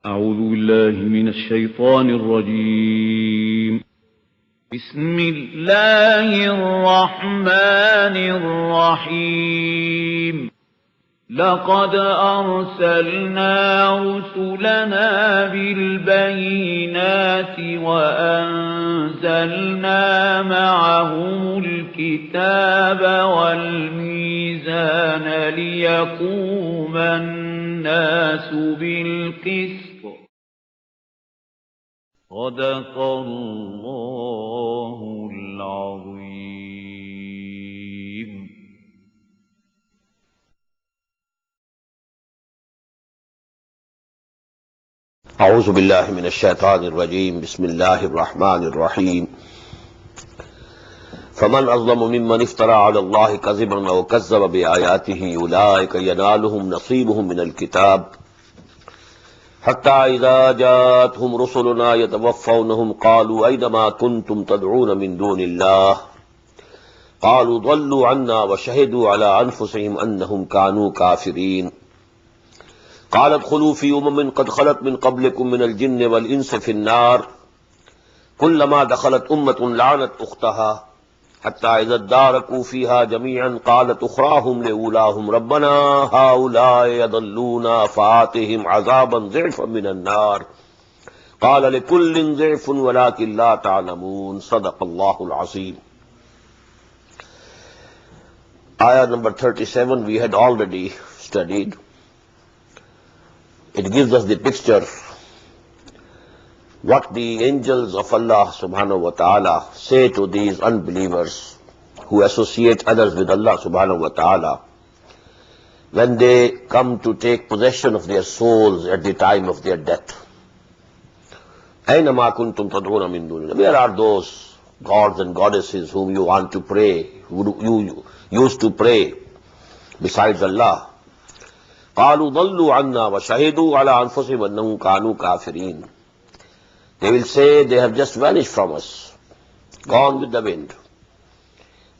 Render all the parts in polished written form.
أعوذ بالله من الشيطان الرجيم. بسم الله الرحمن الرحيم. لقد أرسلنا رسلنا بالبينات وأنزلنا معهم الكتاب والميزان ليقوم الناس بالقسط. صدق الله العظيم. أعوذ بالله من الشيطان الرجيم. بسم الله الرحمن الرحيم. فمن أظلم ممن افترى على الله كذبا أو كذب بآياته أولئك ينالهم نصيبهم من الكتاب حتى إذا جاءتهم رسلنا يتوفونهم قالوا أين ما كنتم تدعون من دون الله قالوا ضلوا عنا وشهدوا على أنفسهم أنهم كانوا كافرين. قال ادخلوا في قد خلت من قبلكم من الجن والإنس في النار كلما دخلت أمة لعنت أختها حتى إذا اداركوا فيها جميعا قالت أخراهم لأولاهم ربنا هؤلاء يضلونا فآتهم عذابا ضعفا من النار قال لكل ضعف ولكن لا تعلمون. صدق الله العظيم. Ayah number 37 we had already studied. It gives us the picture what the angels of Allah subhanahu wa ta'ala say to these unbelievers who associate others with Allah subhanahu wa ta'ala when they come to take possession of their souls at the time of their death. أَيْنَمَا كُنْتُمْ تَدْعُونَ مِن دُونِ اللَّهِ. Where are those gods and goddesses whom you want to pray, who you used to pray besides Allah? قالوا ضلوا عنا وشهدوا على أنفسهم أنهم كانوا كافرين. They will say they have just vanished from us, gone with the wind.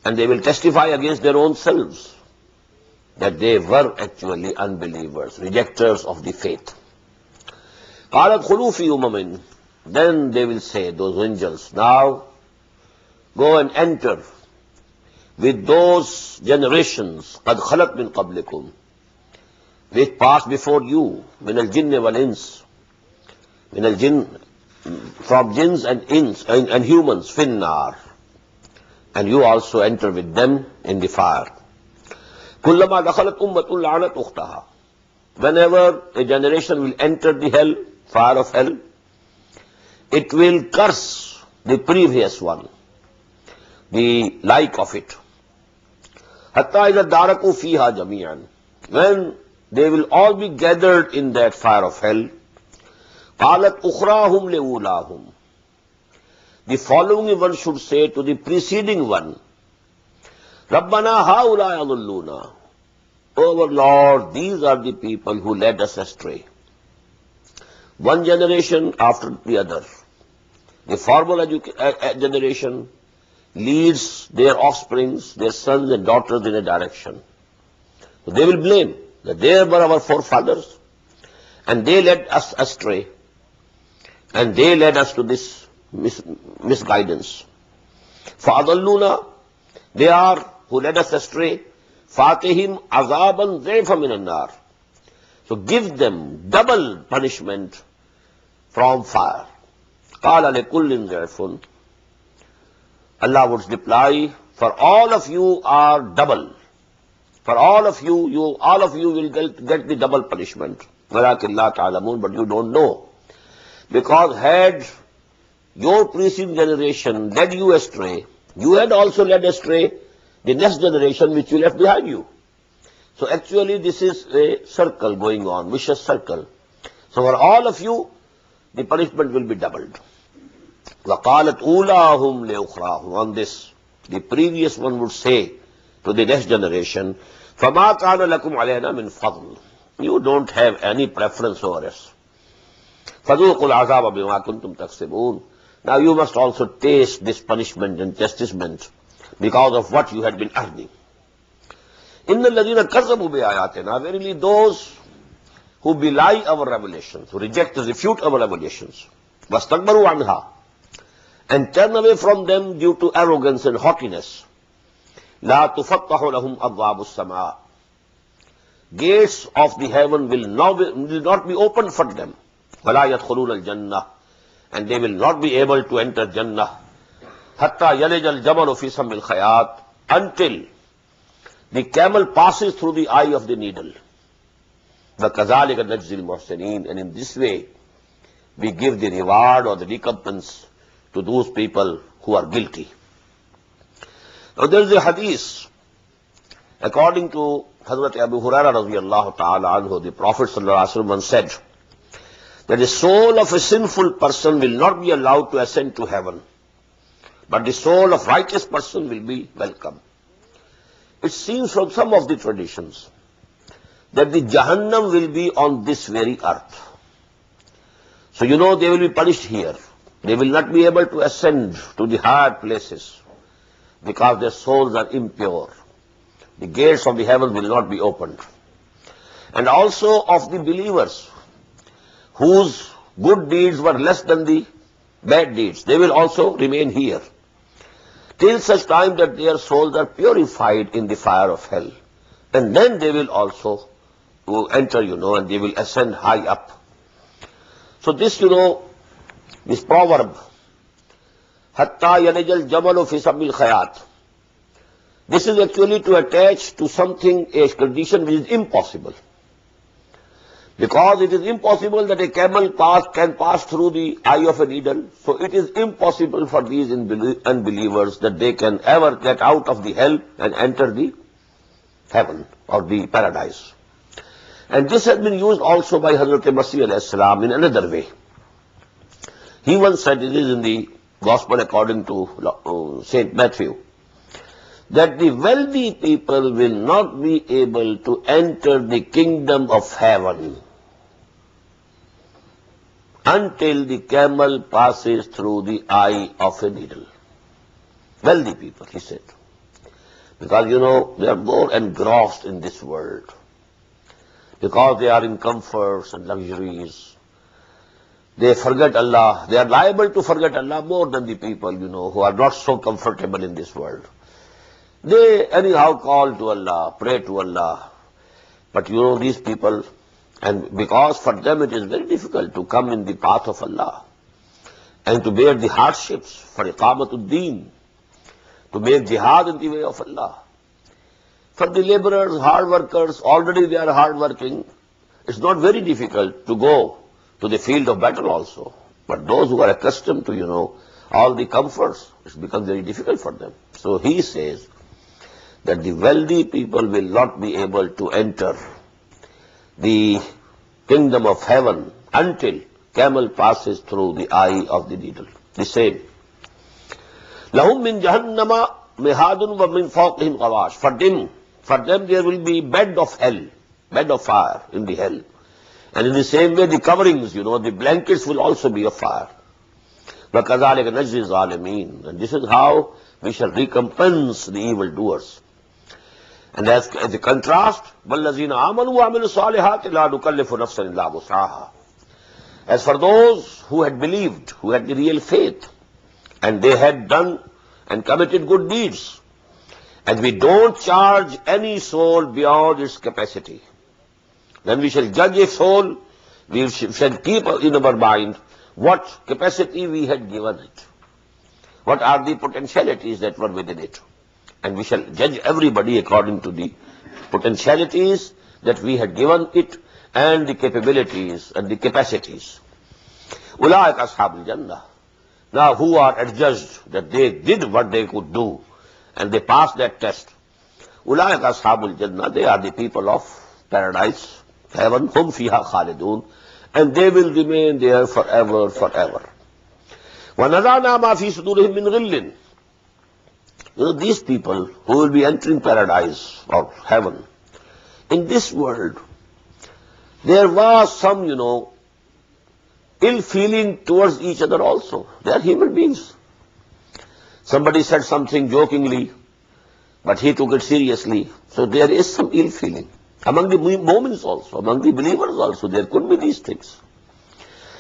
And they will testify against their own selves that they were actually unbelievers, rejectors of the faith. قالت خلوا في أمم. Then they will say, those angels, now go and enter with those generations قد خلت من قبلكم, which passed before you, min al-jinn wal-ins, min al-jinn, from jinns and ins and humans, finnar, and you also enter with them in the fire. Kullama dakhalat ummatun la'anat ukhtaha. Whenever a generation will enter the hell, fire of hell, it will curse the previous one, the like of it. Hatta idha daraku fiha jami'an. When they will all be gathered in that fire of hell. قَالَتْ أُخْرَاهُمْ لِأُولَاهُمْ. The following one should say to the preceding one, رَبَّنَا هَؤُلَاءِ يَضُلُّونَا. O our Lord, these are the people who led us astray. One generation after the other. The former generation leads their offsprings, their sons and daughters in a direction. So they will blame that they were our forefathers and they led us astray and they led us to this misguidance. فَأَضَلُّونَا. They are who led us astray. فَاتِهِمْ عَذَابًا ضِعْفًا مِنَ النَّارِ. So give them double punishment from fire. قَالَ لِكُلٍّ ضِعْفٌ. Allah would reply, for all of you are double. For all of you will get the double punishment. وَلَكِنْ لَا تَعْلَمُونَ. But you don't know. Because had your preceding generation led you astray, you had also led astray the next generation which you left behind you. So actually this is a circle going on, vicious circle. So for all of you, the punishment will be doubled. وَقَالَتْ أُولَاهُمْ لِأُخْرَاهُمْ. On this, the previous one would say to the next generation, فَمَا كَانَ لَكُمْ عَلَيْنَا مِنْ فَضْلٍ. You don't have any preference over us. فَذُوقُوا الْعَذَابَ بِمَا كُنْتُمْ تَكْسِبُونَ. Now you must also taste this punishment and chastisement because of what you had been earning. إِنَّ الَّذِينَ كَذَّبُوا بِآيَاتِنَا. Verily those who belie our revelations, who reject and refute our revelations. وَاسْتَكْبَرُوا عَنْهَا, and turn away from them due to arrogance and haughtiness. لَا تُفَتَّحُ لَهُمْ أَبْوَابُ السَّمَاءِ, gates of the heaven will not be opened for them. وَلَا يَدْخُلُونَ الْجَنَّةِ, and they will not be able to enter Jannah. حَتَّى يَلِجَ الْجَمَلُ فِي سَمِّ الْخَيَاطِ, until the camel passes through the eye of the needle. وَكَذَلِكَ نَجْزِي الْمُحْسِنِينَ, and in this way we give the reward or the recompense to those people who are guilty. Now there is a hadith, according to Hazrat Abu Hurairah radiyallahu ta'ala anhu, the Prophet sallallahu alaihi wasallam said that the soul of a sinful person will not be allowed to ascend to heaven, but the soul of righteous person will be welcome. It seems from some of the traditions that the Jahannam will be on this very earth. So they will be punished here. They will not be able to ascend to the higher places because their souls are impure. The gates of the heaven will not be opened. And also of the believers whose good deeds were less than the bad deeds, they will also remain here till such time that their souls are purified in the fire of hell. And then they will also enter, and they will ascend high up. So this, this proverb, Hatta yanajal jamalu fi samil khayat, this is actually to attach to something, a condition which is impossible. Because it is impossible that a camel can pass through the eye of a needle, so it is impossible for these unbelievers that they can ever get out of the hell and enter the heaven or the paradise. And this has been used also by Hazrat Masih alayhi salam in another way. He once said, it is in the Gospel according to Saint Matthew, that the wealthy people will not be able to enter the kingdom of heaven until the camel passes through the eye of a needle. Wealthy people, he said. Because, they are more engrossed in this world. Because they are in comforts and luxuries. They forget Allah. They are liable to forget Allah more than the people, who are not so comfortable in this world. They anyhow call to Allah, pray to Allah. But these people, and because for them it is very difficult to come in the path of Allah and to bear the hardships for iqamatul deen, to make jihad in the way of Allah. For the laborers, hard workers, already they are hard working. It's not very difficult to go to the field of battle also. But those who are accustomed to, all the comforts, it's become very difficult for them. So he says that the wealthy people will not be able to enter the kingdom of heaven until camel passes through the eye of the needle. The same. Lahum min jahannama mihadun wa min fawqihim ghawash. For them there will be bed of hell, bed of fire in the hell. And in the same way the coverings, the blankets will also be of fire. وَكَذَلِكَ نَجْزِي الظَّالِمِينَ. And this is how we shall recompense the evildoers. And as a contrast, وَالَّذِينَ آمَنُوا وَعَمِلُوا الصَّالِحَاتِ لَا نُكَلِّفُ نَفْسًا إِلَّا وُسْعَهَا. As for those who had believed, who had the real faith, and they had done and committed good deeds, and we don't charge any soul beyond its capacity. When we shall judge a soul, we shall keep in our mind what capacity we had given it. What are the potentialities that were within it. And we shall judge everybody according to the potentialities that we had given it and the capabilities and the capacities. Ulaika ashabul jannah. Now who are adjudged that they did what they could do and they passed that test. Ulaika ashabul jannah, they are the people of paradise, heaven, hum fiha khalidun, and they will remain there forever, forever. وَنَزَعْنَا مَا فِي صُدُورِهِم مِّن غِلٍّ. These people who will be entering paradise or heaven, in this world, there was some, ill feeling towards each other also. They are human beings. Somebody said something jokingly, but he took it seriously. So there is some ill feeling. Among the Mu'mins also, among the believers also, there could be these things.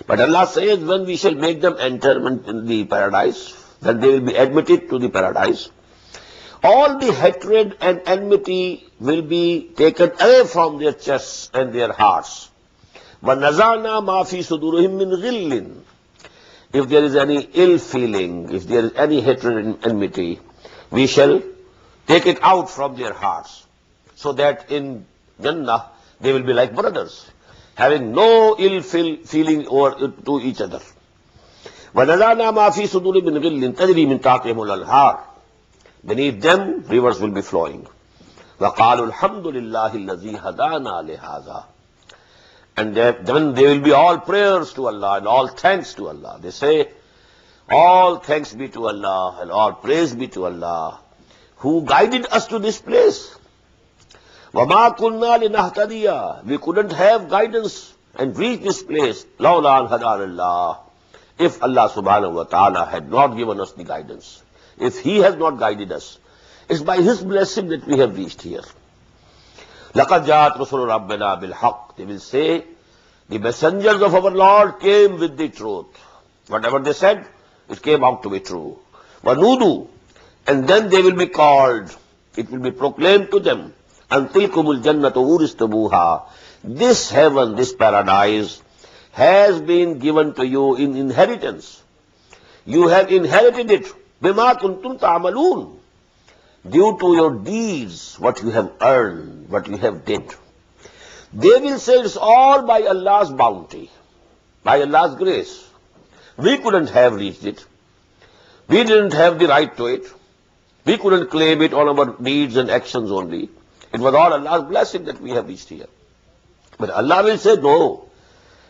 But Allah says, when we shall make them enter in the paradise, then they will be admitted to the paradise, all the hatred and enmity will be taken away from their chests and their hearts. وَنَزَعْنَا مَا فِي صُدُورِهِم مِّن غِلٍّ. If there is any ill feeling, if there is any hatred and enmity, we shall take it out from their hearts, so that in Jannah they will be like brothers, having no ill feeling to each other. وَنَزَعْنَا مَا فِي صُدُورِهِم مِّن غِلٍّ تَجْرِي مِن تَحْتِهِمُ الْأَنْهَارُ. Beneath them, rivers will be flowing. وَقَالُوا الْحَمْدُ لِلَّهِ الَّذِي هَدَانَا لِهَذَا. And then they will be all prayers to Allah and all thanks to Allah. They say, all thanks be to Allah and all praise be to Allah, who guided us to this place. وَمَا كُنَّا لِنَهْتَدِيَ. We couldn't have guidance and reach this place, لَوْلَا أَنْ هَدَانَ اللَّهُ. If Allah subhanahu wa ta'ala had not given us the guidance, if He has not guided us, it's by His blessing that we have reached here. لَقَدْ جَاءَتْ رُسُلُ رَبِّنَا بِالْحَقِّ. They will say, the messengers of our Lord came with the truth. Whatever they said, it came out to be true. وَنُودُوا. And then they will be called. It will be proclaimed to them, أَنْ تِلْكُمُ الْجَنَّةُ أُورِثْتُمُوهَا. This heaven, this paradise, has been given to you in inheritance. You have inherited it. بِمَا كُنْتُمْ تَعْمَلُونَ. Due to your deeds, what you have earned, what you have did. They will say it's all by Allah's bounty, by Allah's grace. We couldn't have reached it. We didn't have the right to it. We couldn't claim it on our deeds and actions only. It was all Allah's blessing that we have reached here. But Allah will say, no,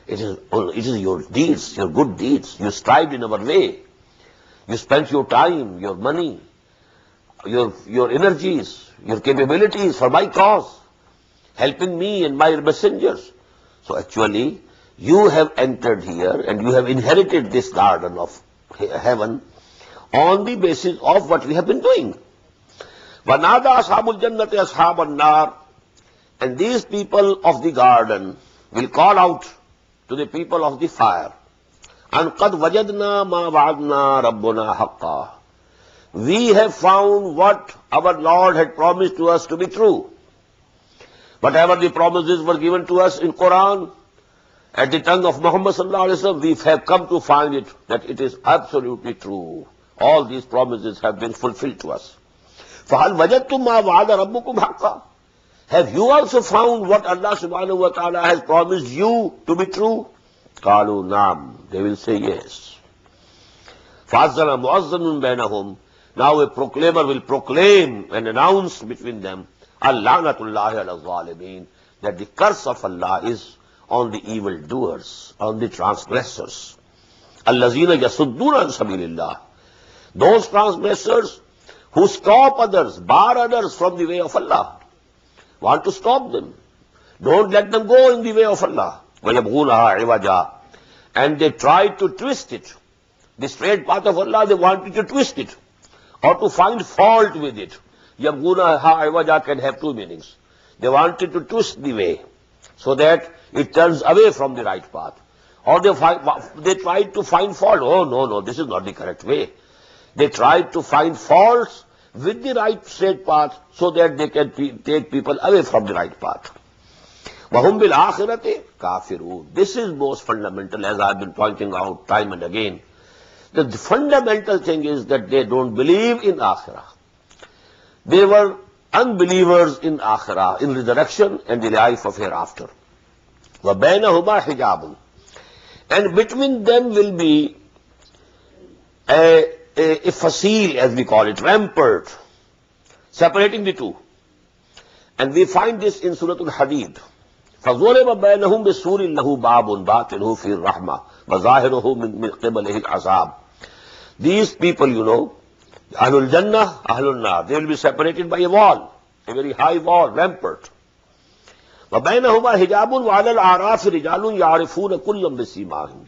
it is your deeds, your good deeds. You strived in our way. You spent your time, your money, your energies, your capabilities for my cause, helping me and my messengers. So actually, you have entered here and you have inherited this garden of heaven on the basis of what we have been doing. وَنَادَى أَصْحَابُ الْجَنَّةِ أَصْحَابَ النَّارِ. And these people of the garden will call out to the people of the fire, أَنْ قَدْ وَجَدْنَا مَا وَعَدْنَا رَبُّنَا حَقًّا. We have found what our Lord had promised to us to be true. Whatever the promises were given to us in Quran, at the tongue of Muhammad sallallahu alaihi wasallam, we have come to find it, that it is absolutely true. All these promises have been fulfilled to us. فَهَلْ وَجَدْتُمْ مَا وَعَدَ رَبُّكُمْ حَقًّا. Have you also found what Allah subhanahu wa ta'ala has promised you to be true? قَالُوا نَعَمْ. They will say yes. فَأَذَّنَ مُؤَذِّنٌ بَيْنَهُمْ. Now a proclaimer will proclaim and announce between them, اللَّعْنَةُ اللَّهِ عَلَى الظَّالِمِينَ, that the curse of Allah is on the evildoers, on the transgressors. الَّذِينَ يَصُدُّونَ عَنْ سَبِيلِ اللَّهِ. Those transgressors who stop others, bar others from the way of Allah. Want to stop them. Don't let them go in the way of Allah. وَيَبْغُونَهَا عِوَجًا. And they try to twist it. The straight path of Allah, they wanted to twist it, or to find fault with it. يَبْغُونَهَا عِوَجًا can have two meanings. They wanted to twist the way, so that it turns away from the right path. Or they tried to find fault. Oh, no, this is not the correct way. They tried to find faults with the right straight path, so that they can take people away from the right path. وَهُمْ بِالْآخِرَةِ كَافِرُونَ. This is most fundamental, as I have been pointing out time and again. The fundamental thing is that they don't believe in Akhirah. They were unbelievers in Akhirah, in resurrection and the life of hereafter. وَبَيْنَهُمَا حِجَابٌ. And between them will be a fasil, as we call it, rampart, separating the two. And we find this in Surah Al-Hadid. فَضُرِبَ بَيْنَهُمْ بِسُورٍ لَهُ بَابٌ بَاطِنُهُ فِي الرَّحْمَةِ وَظَاهِرُهُ مِنْ قِبَلِهِ الْعَذَابِ. These people, Ahlul Jannah, Ahlul Nar, they will be separated by a wall, a very high wall, rampart. وَبَيْنَهُمَا حِجَابٌ وَعَلَى الْأَعْرَافِ رِجَالٌ يَعْرِفُونَ كُلًّا بِسِيمَاهِمْ.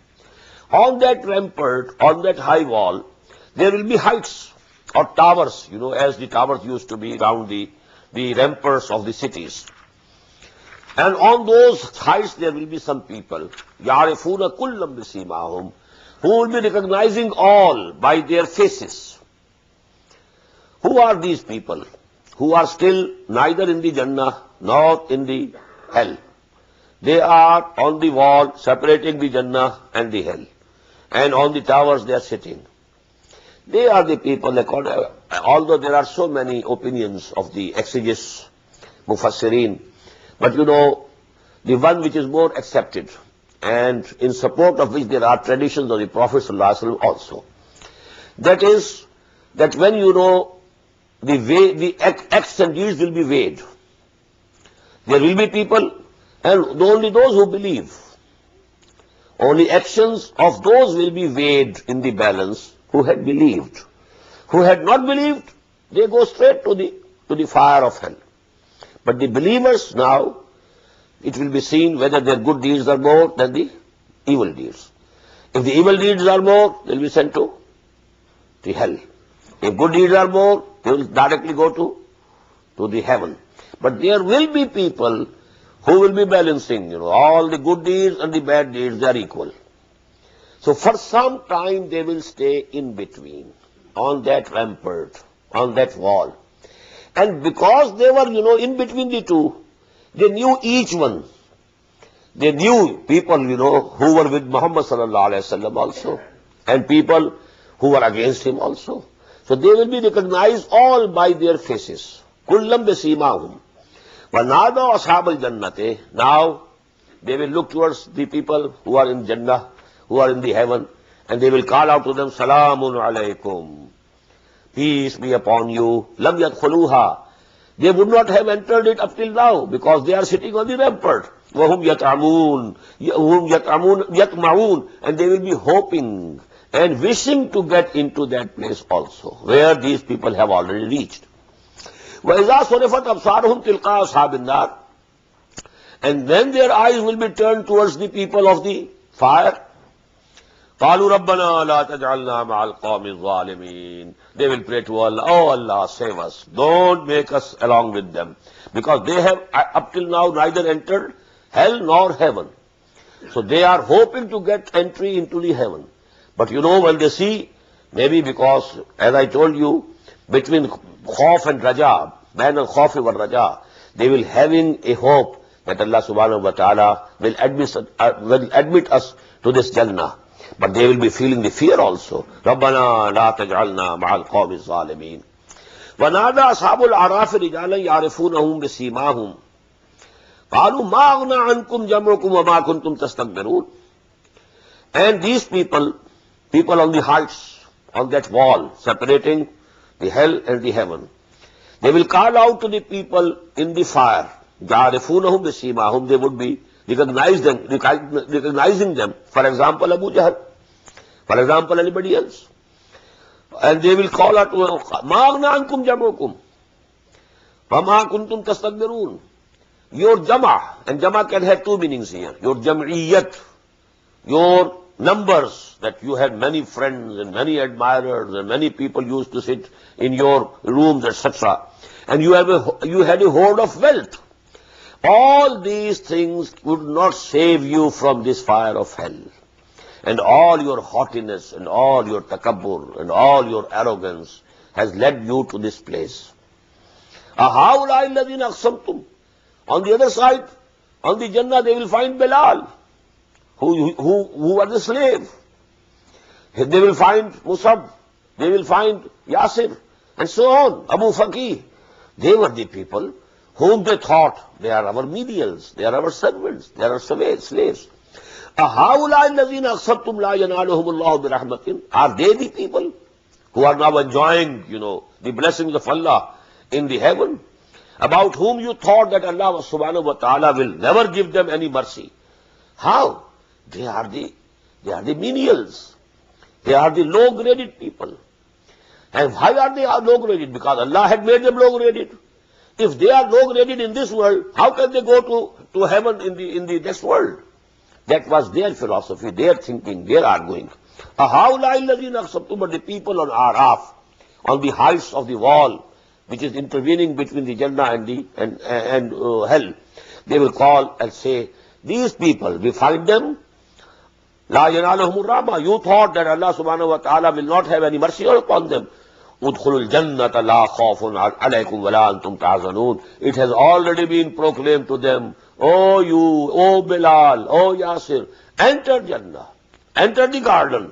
On that rampart, on that high wall, there will be heights or towers, as the towers used to be around the ramparts of the cities. And on those heights there will be some people, يَعْرِفُونَ كُلًّا بِسِيمَاهُمْ, who will be recognizing all by their faces. Who are these people? Who are still neither in the Jannah nor in the hell. They are on the wall separating the Jannah and the hell. And on the towers they are sitting. They are the people, although there are so many opinions of the exegetes, mufassirin, but the one which is more accepted, and in support of which there are traditions of the Prophet ﷺ also. That is, that when the acts and deeds will be weighed, there will be people, and only those who believe, only actions of those will be weighed in the balance who had believed. Who had not believed, they go straight to the fire of hell. But the believers now, it will be seen whether their good deeds are more than the evil deeds. If the evil deeds are more, they will be sent to the hell. If good deeds are more, they will directly go to the heaven. But there will be people who will be balancing, all the good deeds and the bad deeds, they are equal. So for some time they will stay in between, on that rampart, on that wall. And because they were, in between the two, they knew each one. They knew people, who were with Muhammad sallallahu alaihi wasallam also, and people who were against him also. So they will be recognized all by their faces. Kullam besimahum. وَنَادَوْا أَصْحَابَ الْجَنَّةِ. Now they will look towards the people who are in Jannah, who are in the heaven, and they will call out to them, Salamun alaykum. Peace be upon you. Lam yadkhuluha. They would not have entered it up till now, because they are sitting on the rampart. وَهُمْ يَطْمَعُونَ. And they will be hoping and wishing to get into that place also, where these people have already reached. وَإِذَا صُرِفَتْ أَبْصَارُهُمْ تِلْقَاءَ أَصْحَابِ النَّارِ. And then their eyes will be turned towards the people of the fire. قَالُوا رَبَّنَا لَا تَجْعَلْنَا مَعَ الْقَوْمِ الظَّالِمِينَ. They will pray to Allah, oh Allah, save us. Don't make us along with them. Because they have up till now neither entered hell nor heaven. So they are hoping to get entry into the heaven. But when they see, maybe because, as I told you, between khawf and raja, man al khawf wa raja, they will having a hope that Allah subhanahu wa ta'ala will admit us to this Jannah. But they will be feeling the fear also. رَبَّنَا لَا تَجْعَلْنَا مَعَ الْقَوْمِ الظَّالِمِينَ. وَنَادَى أَصْحَابُ الْأَعْرَافِ رِجَالًا يَعْرِفُونَهُمْ بِسِيمَاهُمْ قَالُوا مَا أَغْنَىٰ عَنْكُمْ جَمْعُكُمْ وَمَا كُنْتُمْ تَسْتَكْبِرُونَ. And these people on the heights, on that wall, separating the hell and the heaven, they will call out to the people in the fire. يَعْرِفُونَهُمْ بِسِيمَاهُمْ. They would be recognizing them. For example, Abu Jahl. For example, anybody else. And they will call out, مَا أَغْنَىٰ عَنْكُمْ جَمْعُكُمْ وَمَا كُنْتُمْ تَسْتَكْبِرُونَ. Your jama, and jama can have two meanings here. Your jam'iyyat, your numbers, that you had many friends and many admirers and many people used to sit in your rooms, etc. And you had a hoard of wealth. All these things would not save you from this fire of hell. And all your haughtiness and all your takabbur and all your arrogance has led you to this place. أَهَؤُلَاءِ الَّذِينَ أَقْسَمْتُمْ. On the other side, on the Jannah, they will find Bilal, who was a slave. They will find Musab, they will find Yasir, and so on, Abu Faqih. They were the people whom they thought they are our menials, they are our servants, they are our slaves. أَهَؤُلَاءِ الَّذِينَ أَقْسَمْتُمْ لَا يَنَالُهُمُ اللَّهُ بِرَحْمَةٍ. Are they the people who are now enjoying, the blessings of Allah in the heaven, about whom you thought that Allah subhanahu wa ta'ala will never give them any mercy? How? They are the menials. They are the low-graded people. And why are they low-graded? Because Allah had made them low-graded. If they are low-graded in this world, how can they go to heaven in the next world? That was their philosophy, their thinking, their arguing. أَهَؤُلَاءِ الَّذِينَ أَقْسَمْتُمْ. But the people on Araf, on the heights of the wall, which is intervening between the Jannah and hell. They will call and say, these people, we find them, La yanalahumur rahma. You thought that Allah subhanahu wa ta'ala will not have any mercy upon them. Udkhulul jannata la khawfun alaykum wa la antum tahzanun. It has already been proclaimed to them, oh you, oh Bilal, oh Yasir, enter Jannah, enter the garden.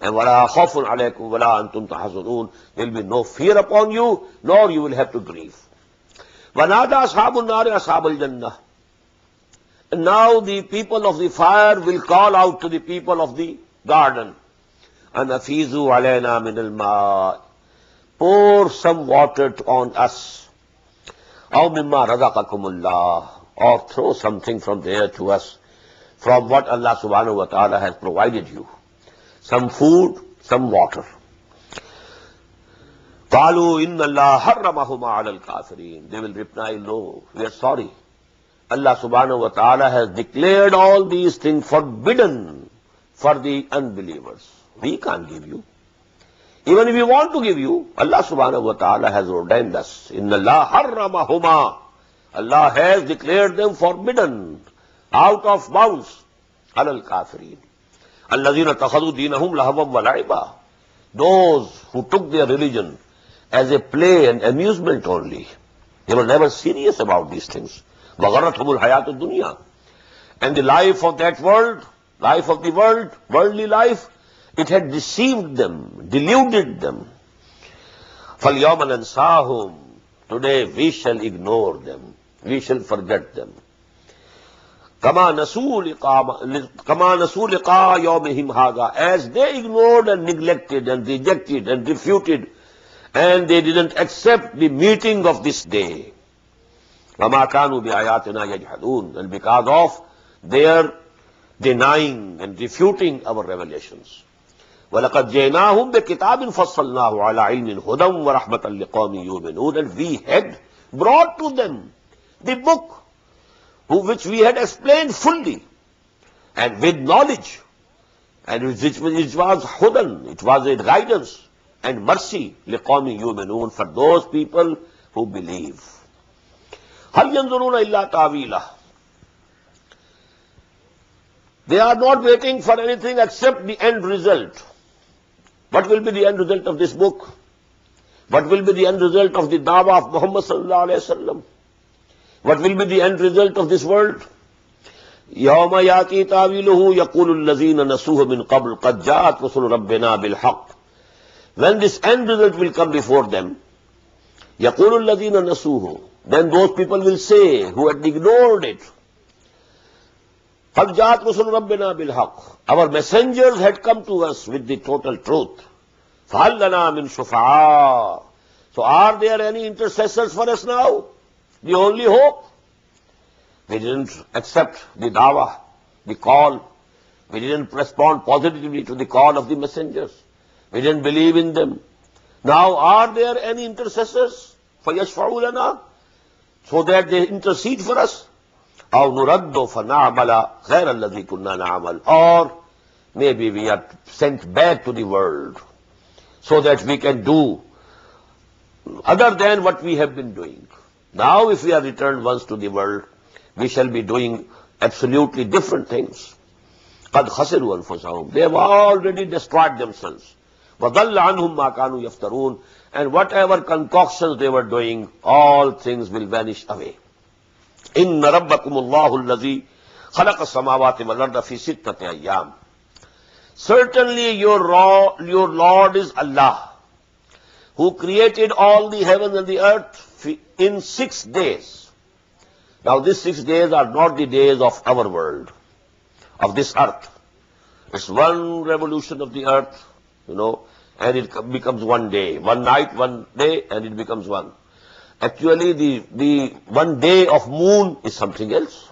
And wala khawfun alaykum wa la antum tahzanun. There will be no fear upon you, nor you will have to grieve. Wanada ashabun nari ashabal jannah. And now the people of the fire will call out to the people of the garden. And afizu alayna min al-ma. Pour some water on us. Aw mimma razaqakumullah. Or throw something from there to us. From what Allah subhanahu wa ta'ala has provided you. Some food, some water. Qalu inna Allah harramahuma ala al-kafirin. They will reply, no, we are sorry. Allah subhanahu wa ta'ala has declared all these things forbidden for the unbelievers. We can't give you. Even if we want to give you, Allah subhanahu wa ta'ala has ordained us. Inna Allah harramahuma. Allah has declared them forbidden, out of bounds. Alal kafirin. Allazina takhadu dinahum lahawan wa la'iba. Those who took their religion as a play and amusement only. They were never serious about these things. وَغَرَّتْهُمُ الْحَيَاةُ الدُّنْيَا. And the life of that world, life of the world, worldly life, it had deceived them, deluded them. فَالْيَوْمَ نَنْسَاهُمْ. Today we shall ignore them. We shall forget them. كَمَا نَسُوا لِقَاءَ يَوْمِهِمْ هَذَا. As they ignored and neglected and rejected and refuted, and they didn't accept the meeting of this day. وَمَا كَانُوا بِآيَاتِنَا يَجْحَدُونَ. And because of their denying and refuting our revelations. وَلَقَدْ جَئْنَاهُمْ بِكِتَابٍ فَصَّلْنَاهُ عَلَىٰ عِلْمٍ هُدًى وَرَحْمَةً لِقَوْمٍ يُؤْمِنُونَ. And we had brought to them the book which we had explained fully and with knowledge, and which was hudan, it was a guidance and mercy لِقَوْمٍ يُؤْمِنُونَ, for those people who believe. هَلْ يَنْظُرُونَ إِلَّا تَأْوِيلَهُ. They are not waiting for anything except the end result. What will be the end result of this book? What will be the end result of the dawah of Muhammad sallallahu alayhi wa sallam? What will be the end result of this world? يَوْمَ يَأْتِي تَأْوِيلُهُ يَقُولُ الَّذِينَ نَسُوهُ مِنْ قَبْلُ قَدْ جَاءَتْ رُسُلُ رَبِّنَا بِالْحَقِّ. When this end result will come before them, يَقُولُ الَّذِينَ نَسُوهُ. Then those people will say, who had ignored it, قَدْ جَاءَتْ رُسُلُ رَبِّنَا بِالْحَقِّ. Our messengers had come to us with the total truth. فَهَلْ لَنَا مِنْ شُفَعَاءَ. So are there any intercessors for us now? The only hope. We didn't accept the dawah, the call. We didn't respond positively to the call of the messengers. We didn't believe in them. Now are there any intercessors for يَشْفَعُوا لَنَا, so that they intercede for us? أَوْ نُرَدُّ فَنَعْمَلَ غَيْرَ الَّذِي كُنَّا نَعْمَلُ. Or maybe we are sent back to the world so that we can do other than what we have been doing. Now if we are returned once to the world, we shall be doing absolutely different things. قَدْ خَسِرُوا أَنفُسَهُمْ. They have already destroyed themselves. وَضَلَّ عَنْهُمْ مَا كَانُوا يَفْتَرُونَ. And whatever concoctions they were doing, all things will vanish away. إِنَّ رَبَّكُمُ اللَّهُ الَّذِي خَلَقَ السَّمَاوَاتِ وَالْأَرْضَ فِي سِتَّةِ أَيَّامٍ. Certainly your Lord is Allah, who created all the heavens and the earth in 6 days. Now these 6 days are not the days of our world, of this earth. It's one revolution of the earth, and it becomes one day. One night, one day, and it becomes one. Actually, the 1 day of moon is something else.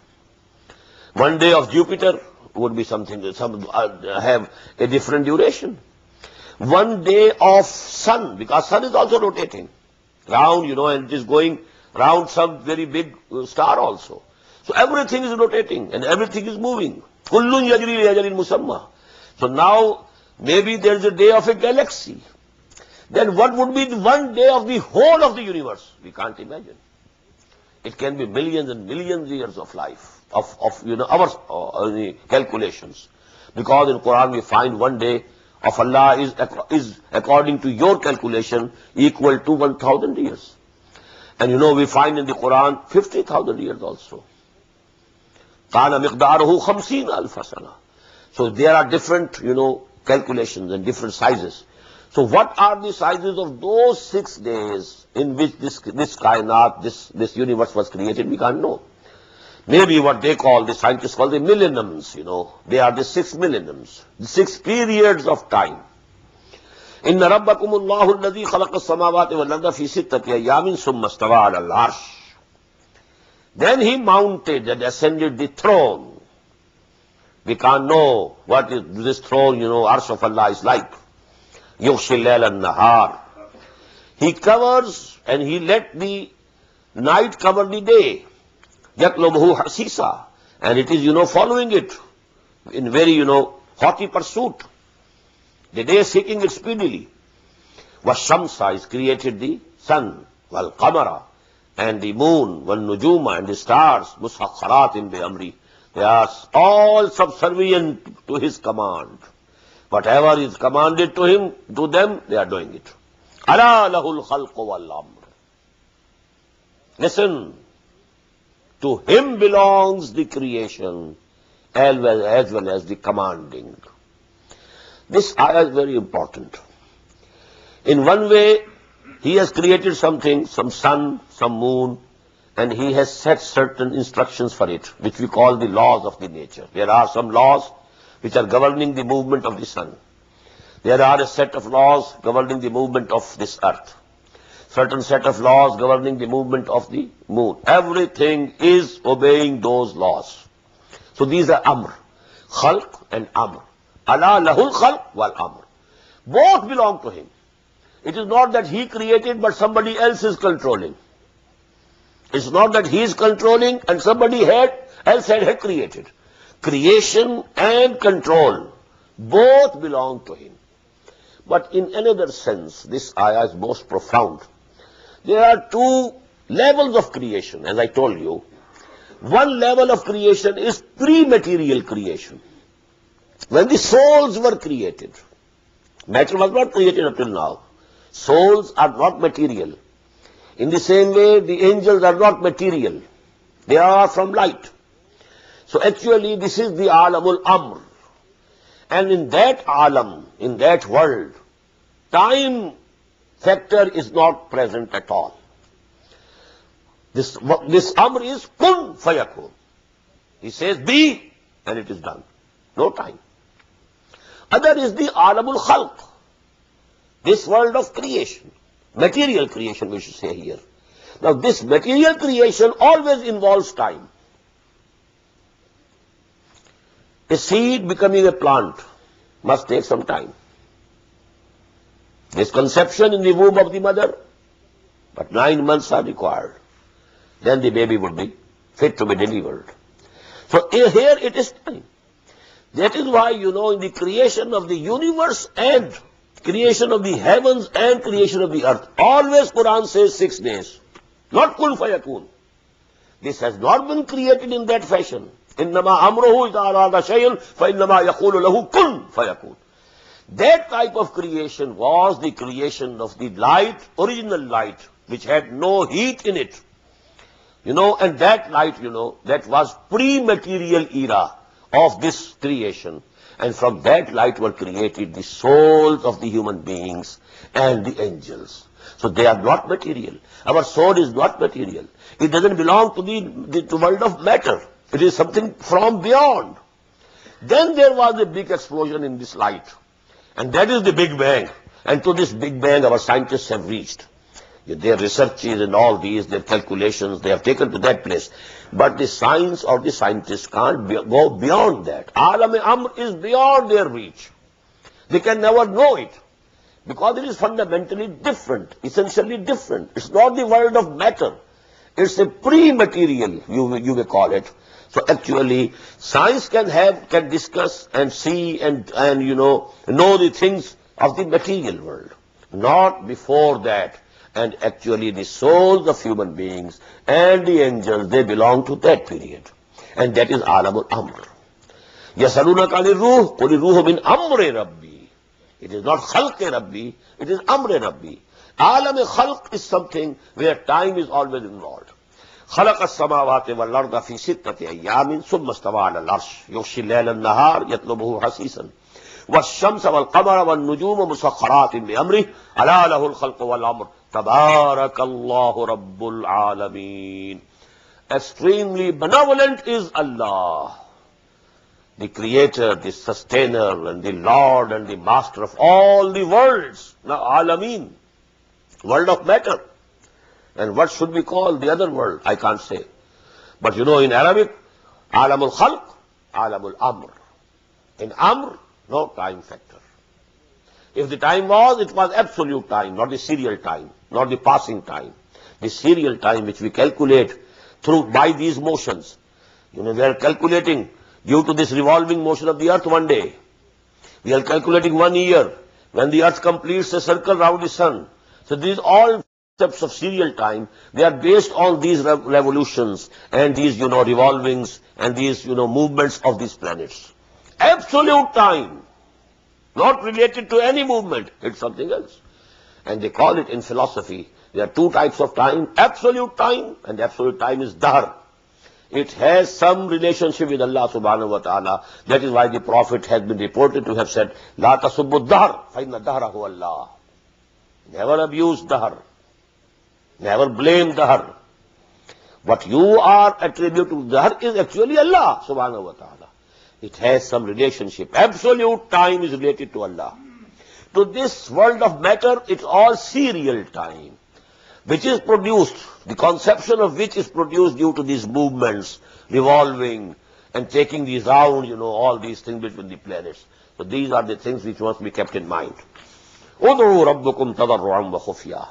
1 day of Jupiter would be something, have a different duration. 1 day of sun, because sun is also rotating round, and it is going round some very big star also. So everything is rotating and everything is moving. Kullun yajri li ajalin musamma. So now maybe there is a day of a galaxy. Then what would be the 1 day of the whole of the universe? We can't imagine. It can be millions and millions of years of life, of our calculations. Because in Quran we find one day of Allah is according to your calculation equal to 1,000 years. And we find in the Quran 50,000 years also. Kana miqdaruhu 50,000 sana. So there are different, calculations and different sizes. So what are the sizes of those 6 days in which this kainat, this universe was created? We can't know. Maybe what the scientists call the millenniums, they are the 6 millenniums, the 6 periods of time. Inna rabbakumullahu alladhi khalaqa as-samawati wal arda fi sittati ayyamin thumma istawa 'ala al-'arsh. Then he mounted and ascended the throne. We can't know what is this throne, arsh of Allah is like. Yughshi al-layl an-nahar. He covers and he let the night cover the day. Yaklubuhu hasisa. And it is, following it in very, haughty pursuit. The day seeking it speedily. Washamsa is created the sun. Wal qamara. And the moon. Wal nujuma and the stars. Mushakharatin bi amri. They are all subservient to his command. Whatever is commanded to them, they are doing it. Ala lahul khalqu wal amr. Listen. To him belongs the creation as well as the commanding. This ayah is very important. In one way, he has created something, some sun, some moon, and he has set certain instructions for it, which we call the laws of the nature. There are some laws which are governing the movement of the sun. There are a set of laws governing the movement of this earth. Certain set of laws governing the movement of the moon. Everything is obeying those laws. So these are amr. Khalq and amr. Allah lahul khalq wal amr. Both belong to him. It is not that he created but somebody else is controlling. It's not that he is controlling and somebody else had created. Creation and control both belong to him. But in another sense, this ayah is most profound. There are 2 levels of creation, as I told you. One level of creation is pre-material creation. When the souls were created, matter was not created up till now. Souls are not material. In the same way, the angels are not material. They are from light. So actually, this is the alamul amr. And in that alam, in that world, time factor is not present at all. This amr is kun fayakun. He says be, and it is done. No time. Other is the alamul khalq. This world of creation. Material creation, we should say here. Now this material creation always involves time. A seed becoming a plant must take some time. There's conception in the womb of the mother, but 9 months are required. Then the baby would be fit to be delivered. So here it is time. That is why, in the creation of the universe and creation of the heavens and creation of the earth, always Quran says 6 days. Not kun fayakun. This has not been created in that fashion. Innama amruhu idha arada shay'an fa innama yaqulu lahu kun fayakun. That type of creation was the creation of the light, original light, which had no heat in it. And that light, that was pre-material era of this creation. And from that light were created the souls of the human beings and the angels. So they are not material. Our soul is not material. It doesn't belong to the world of matter. It is something from beyond. Then there was a big explosion in this light. And that is the Big Bang. And to this Big Bang our scientists have reached. Their researches and all these, their calculations, they have taken to that place. But the science or the scientists can't go beyond that. Alam-e-Amr is beyond their reach. They can never know it. Because it is fundamentally different, essentially different. It's not the world of matter. It's a pre-material, you may call it. So actually, science can discuss and see and know the things of the material world. Not before that. And actually the souls of human beings and the angels, they belong to that period. And that is Alamul Amr. Yasalunaka Ruh, Qul Ruh min Amri Rabbi. It is not Khalqe Rabbi, it is Amri Rabbi. Alam Khalq is something where time is always involved. خلق السماوات والأرض في ستة أيام ثم استوى على العرش يغشي الليل النهار يطلبه حثيثا والشمس والقمر والنجوم مسخرات بأمره ألا له الخلق والأمر تبارك الله رب العالمين. Extremely benevolent is Allah, the creator, the sustainer, and the Lord and the master of all the worlds. Now, Alameen, world of matter. And what should we call the other world? I can't say. But you know, in Arabic, Alamul Khalq, Alamul Amr. In Amr, no time factor. If the time was, it was absolute time, not the serial time, not the passing time. The serial time which we calculate by these motions. You know, we are calculating due to this revolving motion of the earth one day. We are calculating 1 year when the earth completes a circle round the sun. So these all concepts of serial time, they are based on these revolutions and these, revolvings and these, movements of these planets. Absolute time, not related to any movement, it's something else. And they call it in philosophy, there are two types of time, absolute time, and absolute time is dahr. It has some relationship with Allah subhanahu wa ta'ala. That is why the Prophet has been reported to have said, La tasubbu dahr, fa inna dahrahu Allah. Never abuse dahr. Never blame dahr. What you are attributed to dahr is actually Allah subhanahu wa ta'ala. It has some relationship. Absolute time is related to Allah. To this world of matter, it's all serial time, which is produced, the conception of which is produced due to these movements, revolving and taking these round, all these things between the planets. So these are the things which must be kept in mind. Ud'u rabbakum tadarru'an wa khufya.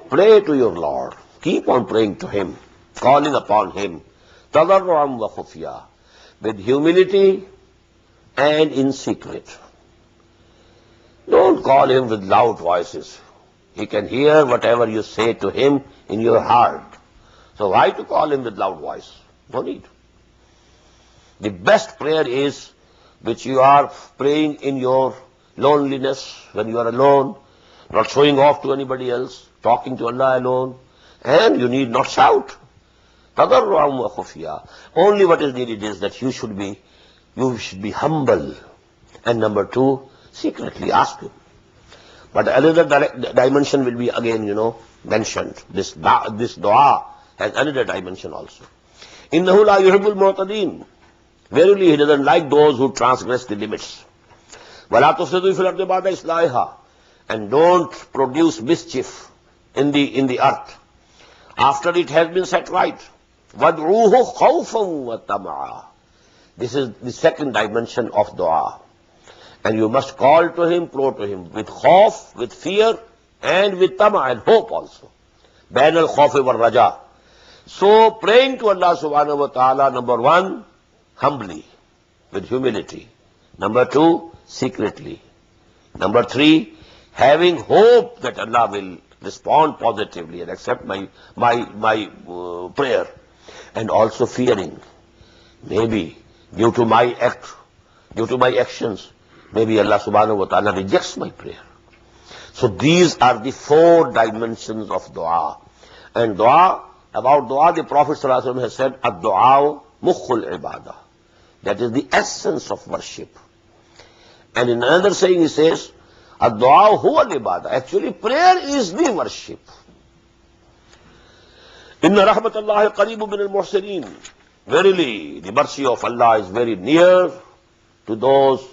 Pray to your Lord. Keep on praying to Him, calling upon Him. Tadarru'an wa khufya. With humility and in secret. Don't call Him with loud voices. He can hear whatever you say to Him in your heart. So why to call Him with loud voice? No need. The best prayer is which you are praying in your loneliness, when you are alone, not showing off to anybody else, talking to Allah alone, and you need not shout. Tadarru'an wa khufya. Only what is needed is that you should be humble. And number two, secretly ask Him. But another dimension will be again, mentioned. This dua has another dimension also. Innahu la yuhibbul mu'tadin. Verily, He doesn't like those who transgress the limits. وَلَا تُفْسِدُوا فِي الْأَرْضِ بَعْدَ إِصْلَاحِهَا. And don't produce mischief in the earth after it has been set right. وَادْعُوهُ خَوْفًا وَطَمَعًا. This is the second dimension of dua. And you must call to Him, pray to Him, with khawf, with fear, and with tama, and hope also. Bain al-khawf wal raja. So praying to Allah subhanahu wa ta'ala, number one, humbly, with humility. Number two, secretly. Number three, having hope that Allah will respond positively and accept my prayer. And also fearing, maybe due to my actions, maybe Allah subhanahu wa ta'ala rejects my prayer. So these are the four dimensions of dua. And about dua, the Prophet sallallahu alaihi wasallam has said, ad-du'a mukhul ibadah. That is the essence of worship. And in another saying he says, ad-du'a huwa al-ibadah. Actually, prayer is the worship. Inna rahmatallahi qareebun min al-muhsinin. Verily, the mercy of Allah is very near to those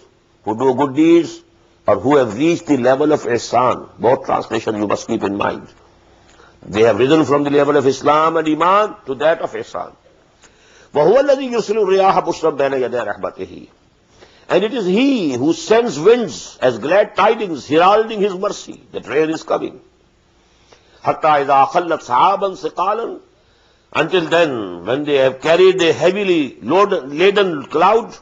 who do good deeds or who have reached the level of ihsan. Both translations you must keep in mind. They have risen from the level of Islam and Iman to that of ihsan. وَهُوَ الَّذِي يُرْسِلُ الرِّيَاحَ بُشْرًا بَيْنَ يَدَيْ رَحْمَتِهِ. And it is He who sends winds as glad tidings, heralding His mercy, that rain is coming. حَتَّى إِذَا خَلَّتْ سَحَابًا ثِقَالًا. Until then, when they have carried a heavily laden cloud,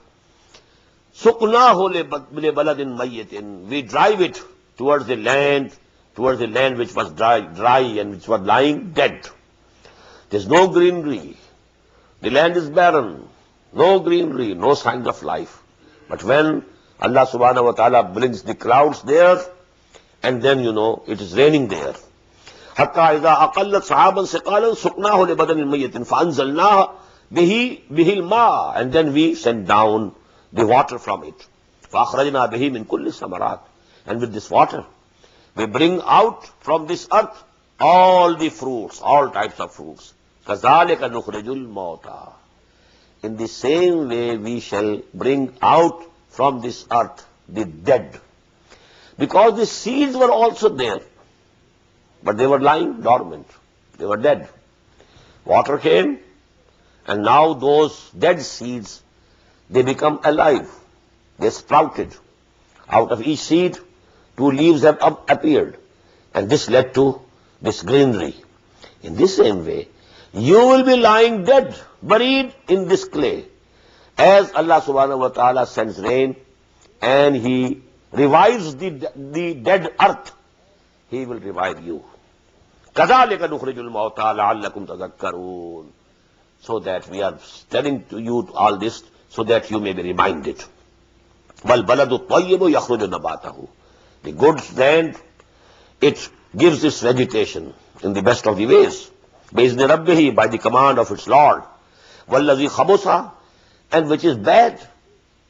سُقْنَاهُ لِبَلَدٍ مَيِّتٍ. We drive it towards the land towards the land which was dry and which was lying dead. There's no greenery. The land is barren. No greenery, no signs of life. But when Allah subhanahu wa ta'ala brings the clouds there, and then, it is raining there. حَتَّى إِذَا أَقَلَّتْ صَحَابًا سِقَالًا سُقْنَاهُ لِبَدَنٍ مَيِّتٍ فَأَنزَلْنَاهَا بِهِ الْمَاءَ, and then we send down the water from it. فَأَخْرَجْنَا بِهِ مِنْ كُلِّ الثَّمَرَاتِ, and with this water, we bring out from this earth all the fruits, all types of fruits. كَذَلِكَ نُخْرِجُ الْمَوْتَى. In the same way we shall bring out from this earth the dead. Because the seeds were also there, but they were lying dormant. They were dead. Water came, and now those dead seeds, they become alive. They sprouted. Out of each seed, 2 leaves have appeared, and this led to this greenery. In this same way, you will be lying dead, buried in this clay. As Allah subhanahu wa ta'ala sends rain, and He revives the dead earth, He will revive you. كَذَلِكَ نُخْرِجُ الْمَوْتَى لَعَلَّكُمْ تَذَكَّرُونَ. So that we are telling to you all this, so that you may be reminded. وَالْبَلَدُ الطَّيِّبُ يَخْرُجُ نَبَاتَهُ. The good land, it gives its vegetation in the best of the ways. بِإِذْنِ رَبِّهِ, by the command of its Lord. وَالَّذِي خَبُثَ, and which is bad,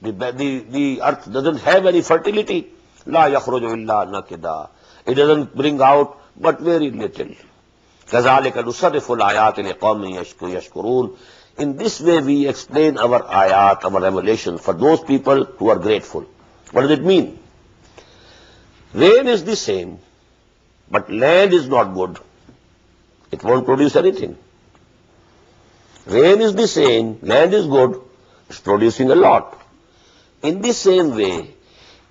the earth doesn't have any fertility. لَا يَخْرُجُ إِلَّا نَكِدًا. It doesn't bring out but very little. كَذَلِكَ نُصَرِّفُ الْآيَاتِ لِقَوْمٍ يَشْكُرُونَ. In this way we explain our ayat, our revelation, for those people who are grateful. What does it mean? Rain is the same, but land is not good. It won't produce anything. Rain is the same, land is good, it's producing a lot. In the same way,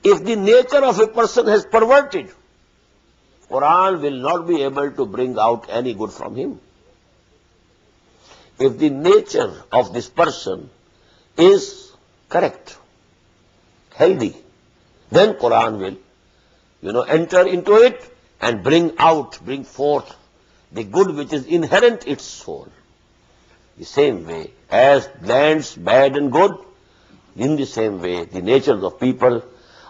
if the nature of a person has perverted, Quran will not be able to bring out any good from him. If the nature of this person is correct, healthy, then Quran will, enter into it and bring forth the good which is inherent its soul. The same way as lands bad and good, in the same way the natures of people,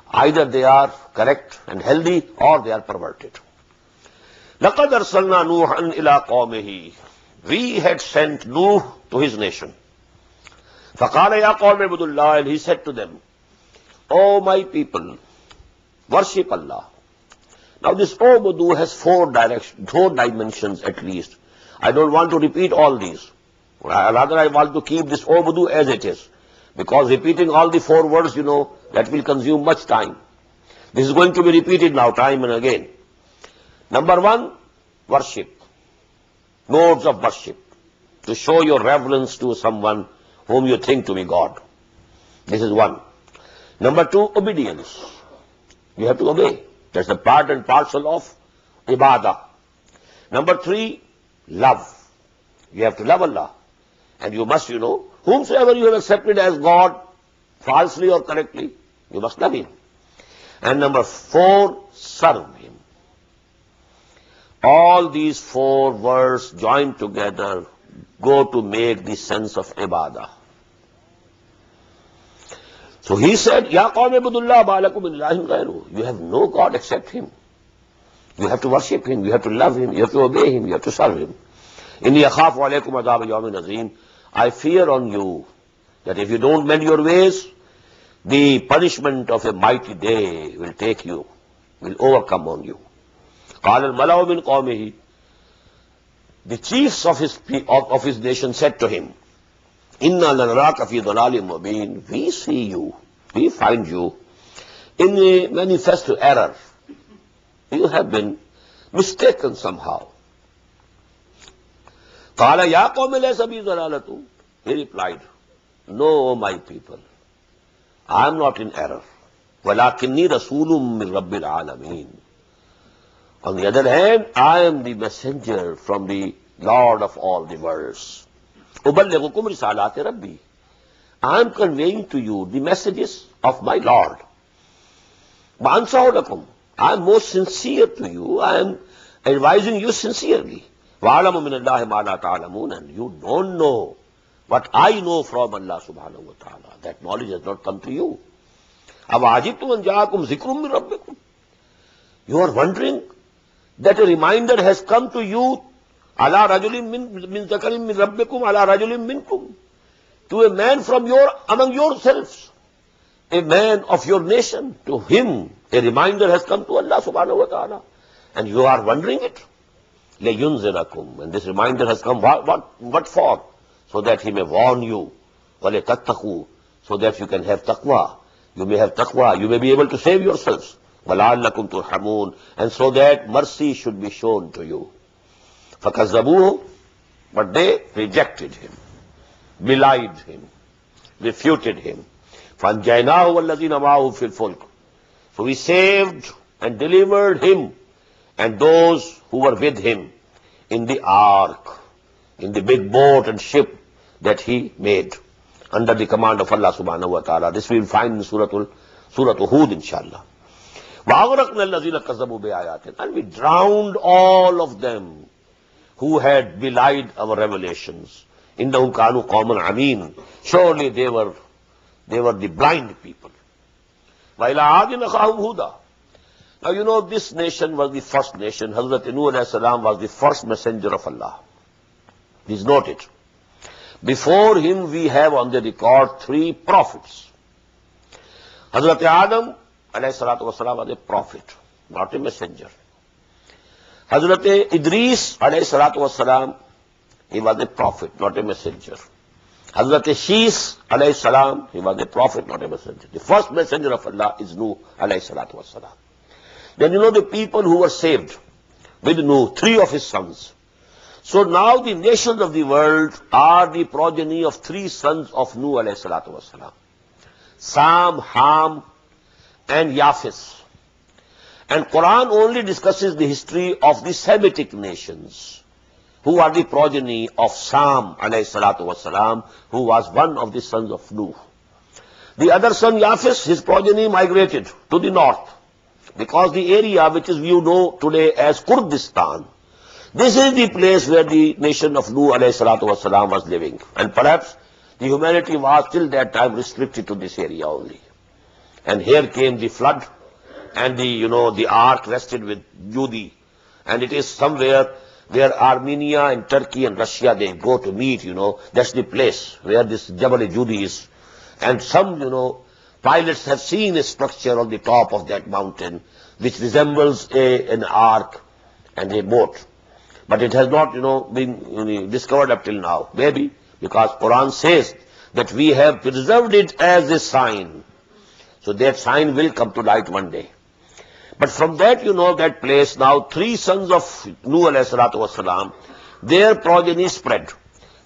either they are correct and healthy or they are perverted. لَقَدْ أَرْسَلْنَا نُوحًا إِلَىٰ قَوْمِهِ. We had sent Nuh to his nation. فَقَالَ يَا قَوْمِ اعْبُدُوا اللَّهَ, and he said to them, O my people, worship Allah. Now this Ubudu has 4 dimensions at least. I don't want to repeat all these. Rather I want to keep this Ubudu as it is. Because repeating all the 4 words, that will consume much time. This is going to be repeated now time and again. Number 1, worship. Modes of worship. To show your reverence to someone whom you think to be God. This is 1. Number 2, obedience. You have to obey. That's the part and parcel of ibadah. Number 3, love. You have to love Allah. And you must, whomsoever you have accepted as God, falsely or correctly, you must love Him. And number 4, serve Him. All these 4 words joined together go to make the sense of ibadah. So he said, Ya qawmi ibudullah ba'alakum min ilahin ghayruhu. You have no God except Him. You have to worship Him, you have to love Him, you have to obey Him, you have to serve Him. Inni akhafu alaykum adhab yawmin azim. I fear on you that if you don't mend your ways, the punishment of a mighty day will take you, will overcome on you. قال الملأ من قومه. The chiefs of his nation said to him, Inna lanaraka fi dhalalim mubin. We see you, we find you in a manifest error. You have been mistaken somehow. قال يا قوم ليس بي ضلالة. He replied, No, my people, I am not in error. ولكني رسول من رب العالمين. On the other hand, I am the messenger from the Lord of all the worlds. أُبَلِّغُكُمْ رِسَالَاتِ رَبِّي. I am conveying to you the messages of my Lord. وَأَنْصَحُ لَكُمْ. I am most sincere to you. I am advising you sincerely. وَعَلَمُ مِنَ اللَّهِ مَا لَا تَعْلَمُونَ. And you don't know what I know from Allah subhanahu wa ta'ala. That knowledge has not come to you. أَوَعَجِبْتُمْ أَنْ جَاءَكُمْ ذِكْرٌ مِّن رَبِّكُمْ. You are wondering that a reminder has come to you, عَلَى رَجُلٍ مِّن ذَكَرٍ مِّن رَبِّكُمْ عَلَى رَجُلٍ مِّنكُمْ, to a man from among yourselves, a man of your nation. To him a reminder has come to Allah subhanahu wa ta'ala, and you are wondering it. لَيُنْزِرَكُمْ. And this reminder has come, what for? So that he may warn you. وَلَتَتَّقُوا. So that you can have taqwa. You may have taqwa. You may be able to save yourselves. وَلَعَلَّكُمْ تُرْحَمُونَ. And so that mercy should be shown to you. فَكَذَّبُوهُ. But they rejected him, belied him, refuted him. فَأَنْجَيْنَاهُ وَالَّذِينَ مَعَهُ فِي الْفُلْكِ. So we saved and delivered him and those who were with him in the ark, in the big boat and ship that he made under the command of Allah subhanahu wa ta'ala. This we will find in Surah Hud, inshallah. وَأَغْرَقْنَا الَّذِينَ كَذَّبُوا بِآيَاتِنَا. And we drowned all of them who had belied our revelations. إِنَّهُمْ كَانُوا قَوْمًا عَمِينَ. Surely they were the blind people. وَإِلَىٰ عَادٍ أَخَاهُمْ هُودًا. Now you know this nation was the first nation. Hazrat Nuh alayhi salam was the first messenger of Allah. Please note it. Before him we have on the record 3 prophets. Hazrat Adam alayhi salatu wasalam was a prophet, not a messenger. Hazrat Idris alayhi salatu wasalam, he was a prophet, not a messenger. Hazrat Shis alayhi salam, he was a prophet, not a messenger. The first messenger of Allah is Nuh alayhi salatu wasalam. Then you know the people who were saved with Nuh, 3 of his sons. So now the nations of the world are the progeny of 3 sons of Nuh alayhi salatu wasalam. Sam, Ham and Yafis. And Quran only discusses the history of the Semitic nations, who are the progeny of Sam alayhi salatu wasalam, who was one of the sons of Nuh. The other son Yafis, his progeny migrated to the north, because the area which is you know today as Kurdistan, this is the place where the nation of Nuh alayhi salatu wasalam was living. And perhaps the humanity was till that time restricted to this area only. And here came the flood, and the ark rested with Judi. And it is somewhere where Armenia and Turkey and Russia, they go to meet, that's the place where this Jabal Judi is. And some, pilots have seen a structure on the top of that mountain which resembles an ark and a boat. But it has not, been discovered up till now. Maybe because Quran says that we have preserved it as a sign. So that sign will come to light one day. But from that, that place, now 3 sons of Nuh alayhi salatu wasalam, their progeny spread.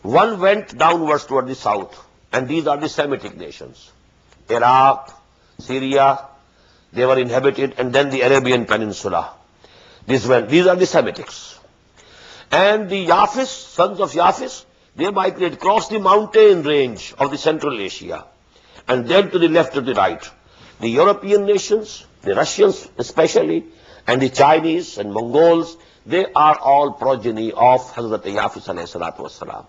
One went downwards toward the south, and these are the Semitic nations. Iraq, Syria, they were inhabited, and then the Arabian Peninsula. These are the Semitics. And the Yafis, sons of Yafis, they migrated across the mountain range of the Central Asia, and then to the left to the right. The European nations, the Russians especially, and the Chinese and Mongols, they are all progeny of Hazrat Yafis alayhi salatu wasalam.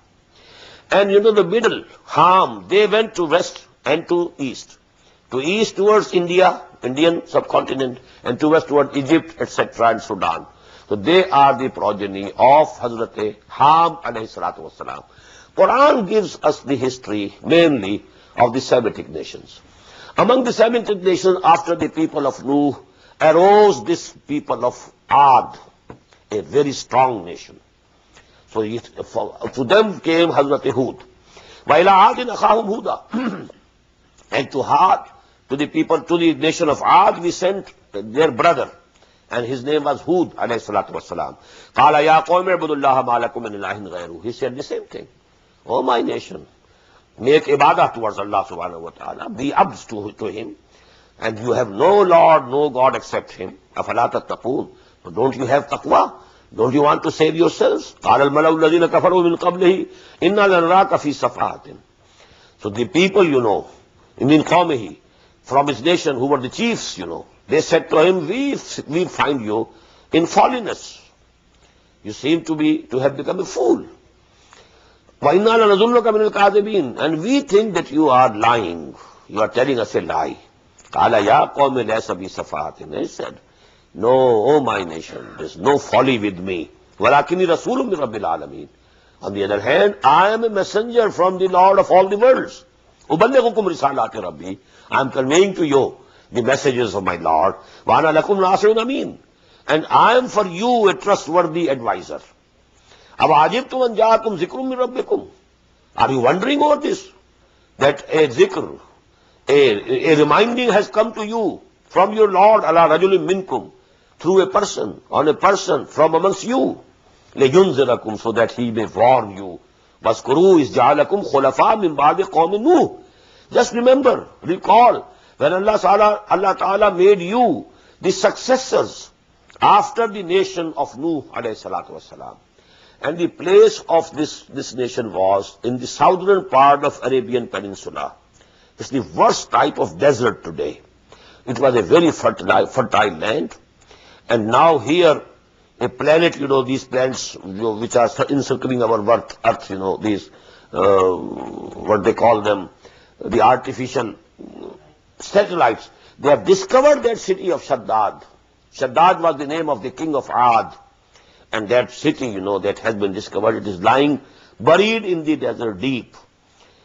And the middle, Ham, they went to west and to east. To east towards India, Indian subcontinent, and to west towards Egypt, etc., and Sudan. So they are the progeny of Hazrat Ham alayhi salatu wasalam. Quran gives us the history mainly of the Semitic nations. Among the Semitic nations, after the people of Nuh, arose this people of Ad, a very strong nation. So to them came Hazrat Hud. وَإِلَىٰ عَادٍ أَخَاهُمْ هُودًا. And to the nation of Ad, we sent their brother, and his name was Hud alayhi salatu wasalam. قَالَ يَا قَوْمِ اعْبُدُوا اللَّهَ مَا لَكُم مِّنْ إِلَٰهٍ غَيْرُهُ. He said the same thing. Oh my nation, make ibadah towards Allah subhanahu wa ta'ala, be abds to him, and you have no Lord, no God except him. أَفَلَا تَتَّقُونَ. So don't you have taqwa? Don't you want to save yourselves? قَالَ الْمَلَوُ الَّذِينَ كَفَرُوا مِنْ قَبْلِهِ إِنَّا لَنَرَاكَ فِي صَفَحَةٍ. So the people, min qawmihi, from his nation, who were the chiefs, they said to him, we find you in folliness. You seem to have become a fool. وَإِنَّا لَنَظُنُّكَ مِنَ الْكَاذِبِينَ. And we think that you are lying. You are telling us a lie. قَالَ يَا قَوْمِ لَيْسَ بِي سَفَاهَةٍ. He said, no, O my nation, there is no folly with me. وَلَكِنِّي رَسُولٌ مِّن رَبِّ الْعَالَمِينَ. On the other hand, I am a messenger from the Lord of all the worlds. أُبَلِّغُكُمْ رِسَالَاتِ رَبِّي. I am conveying to you the messages of my Lord. وَأَنَا لَكُمْ نَاصِحٌ أَمِينٌ. And I am for you a trustworthy advisor. अब आजिबतुम अन जाअकुम ज़िक्रुम मिन रब्बिकुम. Are you wondering over this? That a zikr, a reminding has come to you from your Lord, ala rajulin minkum, through a person, on a person from amongst you, liyunzirakum, so that he may warn you. Waskuru is ja'alakum khulafa min ba'di qawmin Nuh. Just remember, recall, when Allah Ta'ala made you the successors after the nation of Nuh alayhi salatu wassalam. And the place of this nation was in the southern part of Arabian Peninsula. It's the worst type of desert today. It was a very fertile land. And now here, a planet, these planets which are encircling our earth, these, what they call them, the artificial satellites, they have discovered that city of Shaddad. Shaddad was the name of the king of Ad. And that city, that has been discovered, it is lying buried in the desert deep.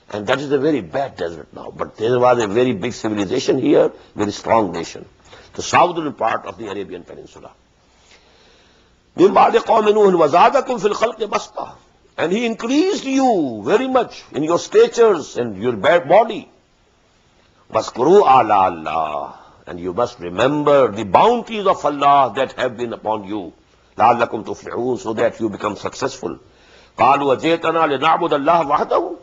And that is a very bad desert now. But there was a very big civilization here, very strong nation. The southern part of the Arabian Peninsula. And he increased you very much in your statures and your body. Waskuru ala Allah. And you must remember the bounties of Allah that have been upon you. لَعَلَّكُمْ تُفْلِحُونَ, so that you become successful. قَالُوا وَجِئْتَنَا لِنَعْبُدَ اللَّهَ وَحْدَهُ.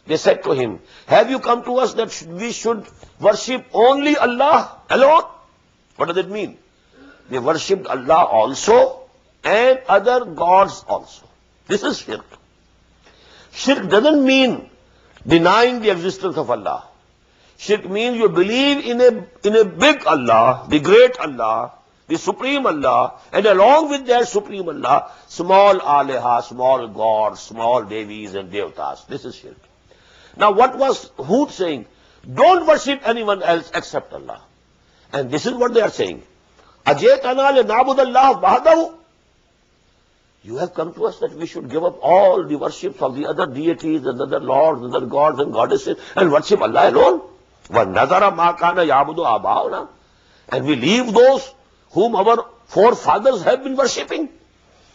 They said to him, have you come to us that we should worship only Allah alone? What does it mean? They worshipped Allah also and other gods also. This is shirk. Shirk doesn't mean denying the existence of Allah. Shirk means you believe in a big Allah, the great Allah, the Supreme Allah, and along with that Supreme Allah, small aleha, small gods, small devis and devtas. This is shirk. Now what was Hud saying? Don't worship anyone else except Allah. And this is what they are saying. Ajaytana lina'bud Allah wahdahu. You have come to us that we should give up all the worships of the other deities and other lords and other gods and goddesses and worship Allah alone. وَنَذَرَ مَا كَانَ يَعْبُدُ آبَاؤُنَا. And we leave those whom our forefathers have been worshipping.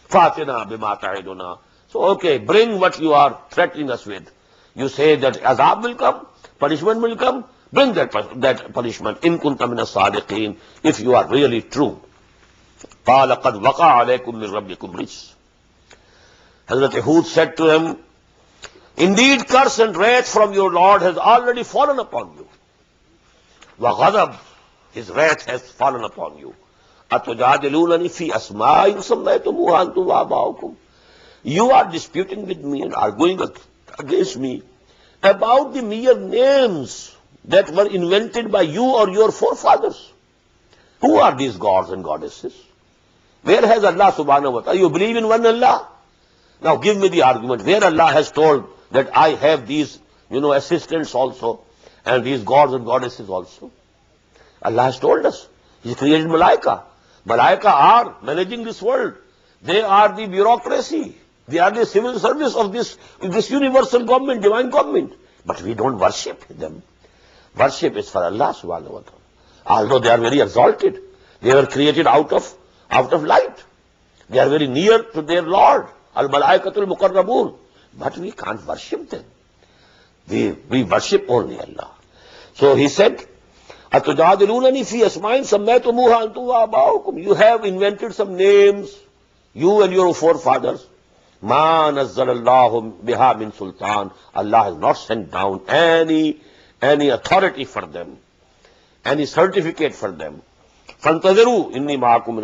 فَاتِنَا بِمَا تَعِدُنَا. So, okay, bring what you are threatening us with. You say that azab will come, punishment will come, bring that punishment. إِن كُنْتَ مِنَ الصَّادِقِينَ. If you are really true. قَالَ قَدْ وَقَعَ عَلَيْكُمْ مِنْ رَبِّكُمْ رِجْسٌ. Hazrat Hud said to him, indeed curse and wrath from your Lord has already fallen upon you. وَغَضَبْ, his wrath has fallen upon you. أَتُجَادِلُونَنِي فِي أَسْمَاءٍ سَمَّيْتُمُوهَا أَنْتُمْ وَآبَاؤُكُمْ. You are disputing with me and arguing against me about the mere names that were invented by you or your forefathers. Who are these gods and goddesses? Where has Allah subhanahu wa ta'ala? You believe in one Allah? Now give me the argument where Allah has told that I have these, assistants also and these gods and goddesses also. Allah has told us. He created Malaika. Malaika are managing this world. They are the bureaucracy. They are the civil service of this universal government, divine government. But we don't worship them. Worship is for Allah subhanahu wa ta'ala. Although they are very exalted. They were created out of light. They are very near to their Lord. Al-Malaikatul Muqarrabun. But we can't worship them. We worship only Allah. So he said, أَتُجَادِلُونَنِي فِي أَسْمَاءٍ سَمَّيْتُمُوهَا أَنْتُمْ وَآبَاؤُكُمْ. You have invented some names, you and your forefathers. مَا نَزَّلَ اللَّهُ بِهَا مِنْ سُلْطَانٍ. Allah has not sent down any authority for them, any certificate for them. فَانْتَظِرُوا إِنِّي مَعَكُمْ مِنَ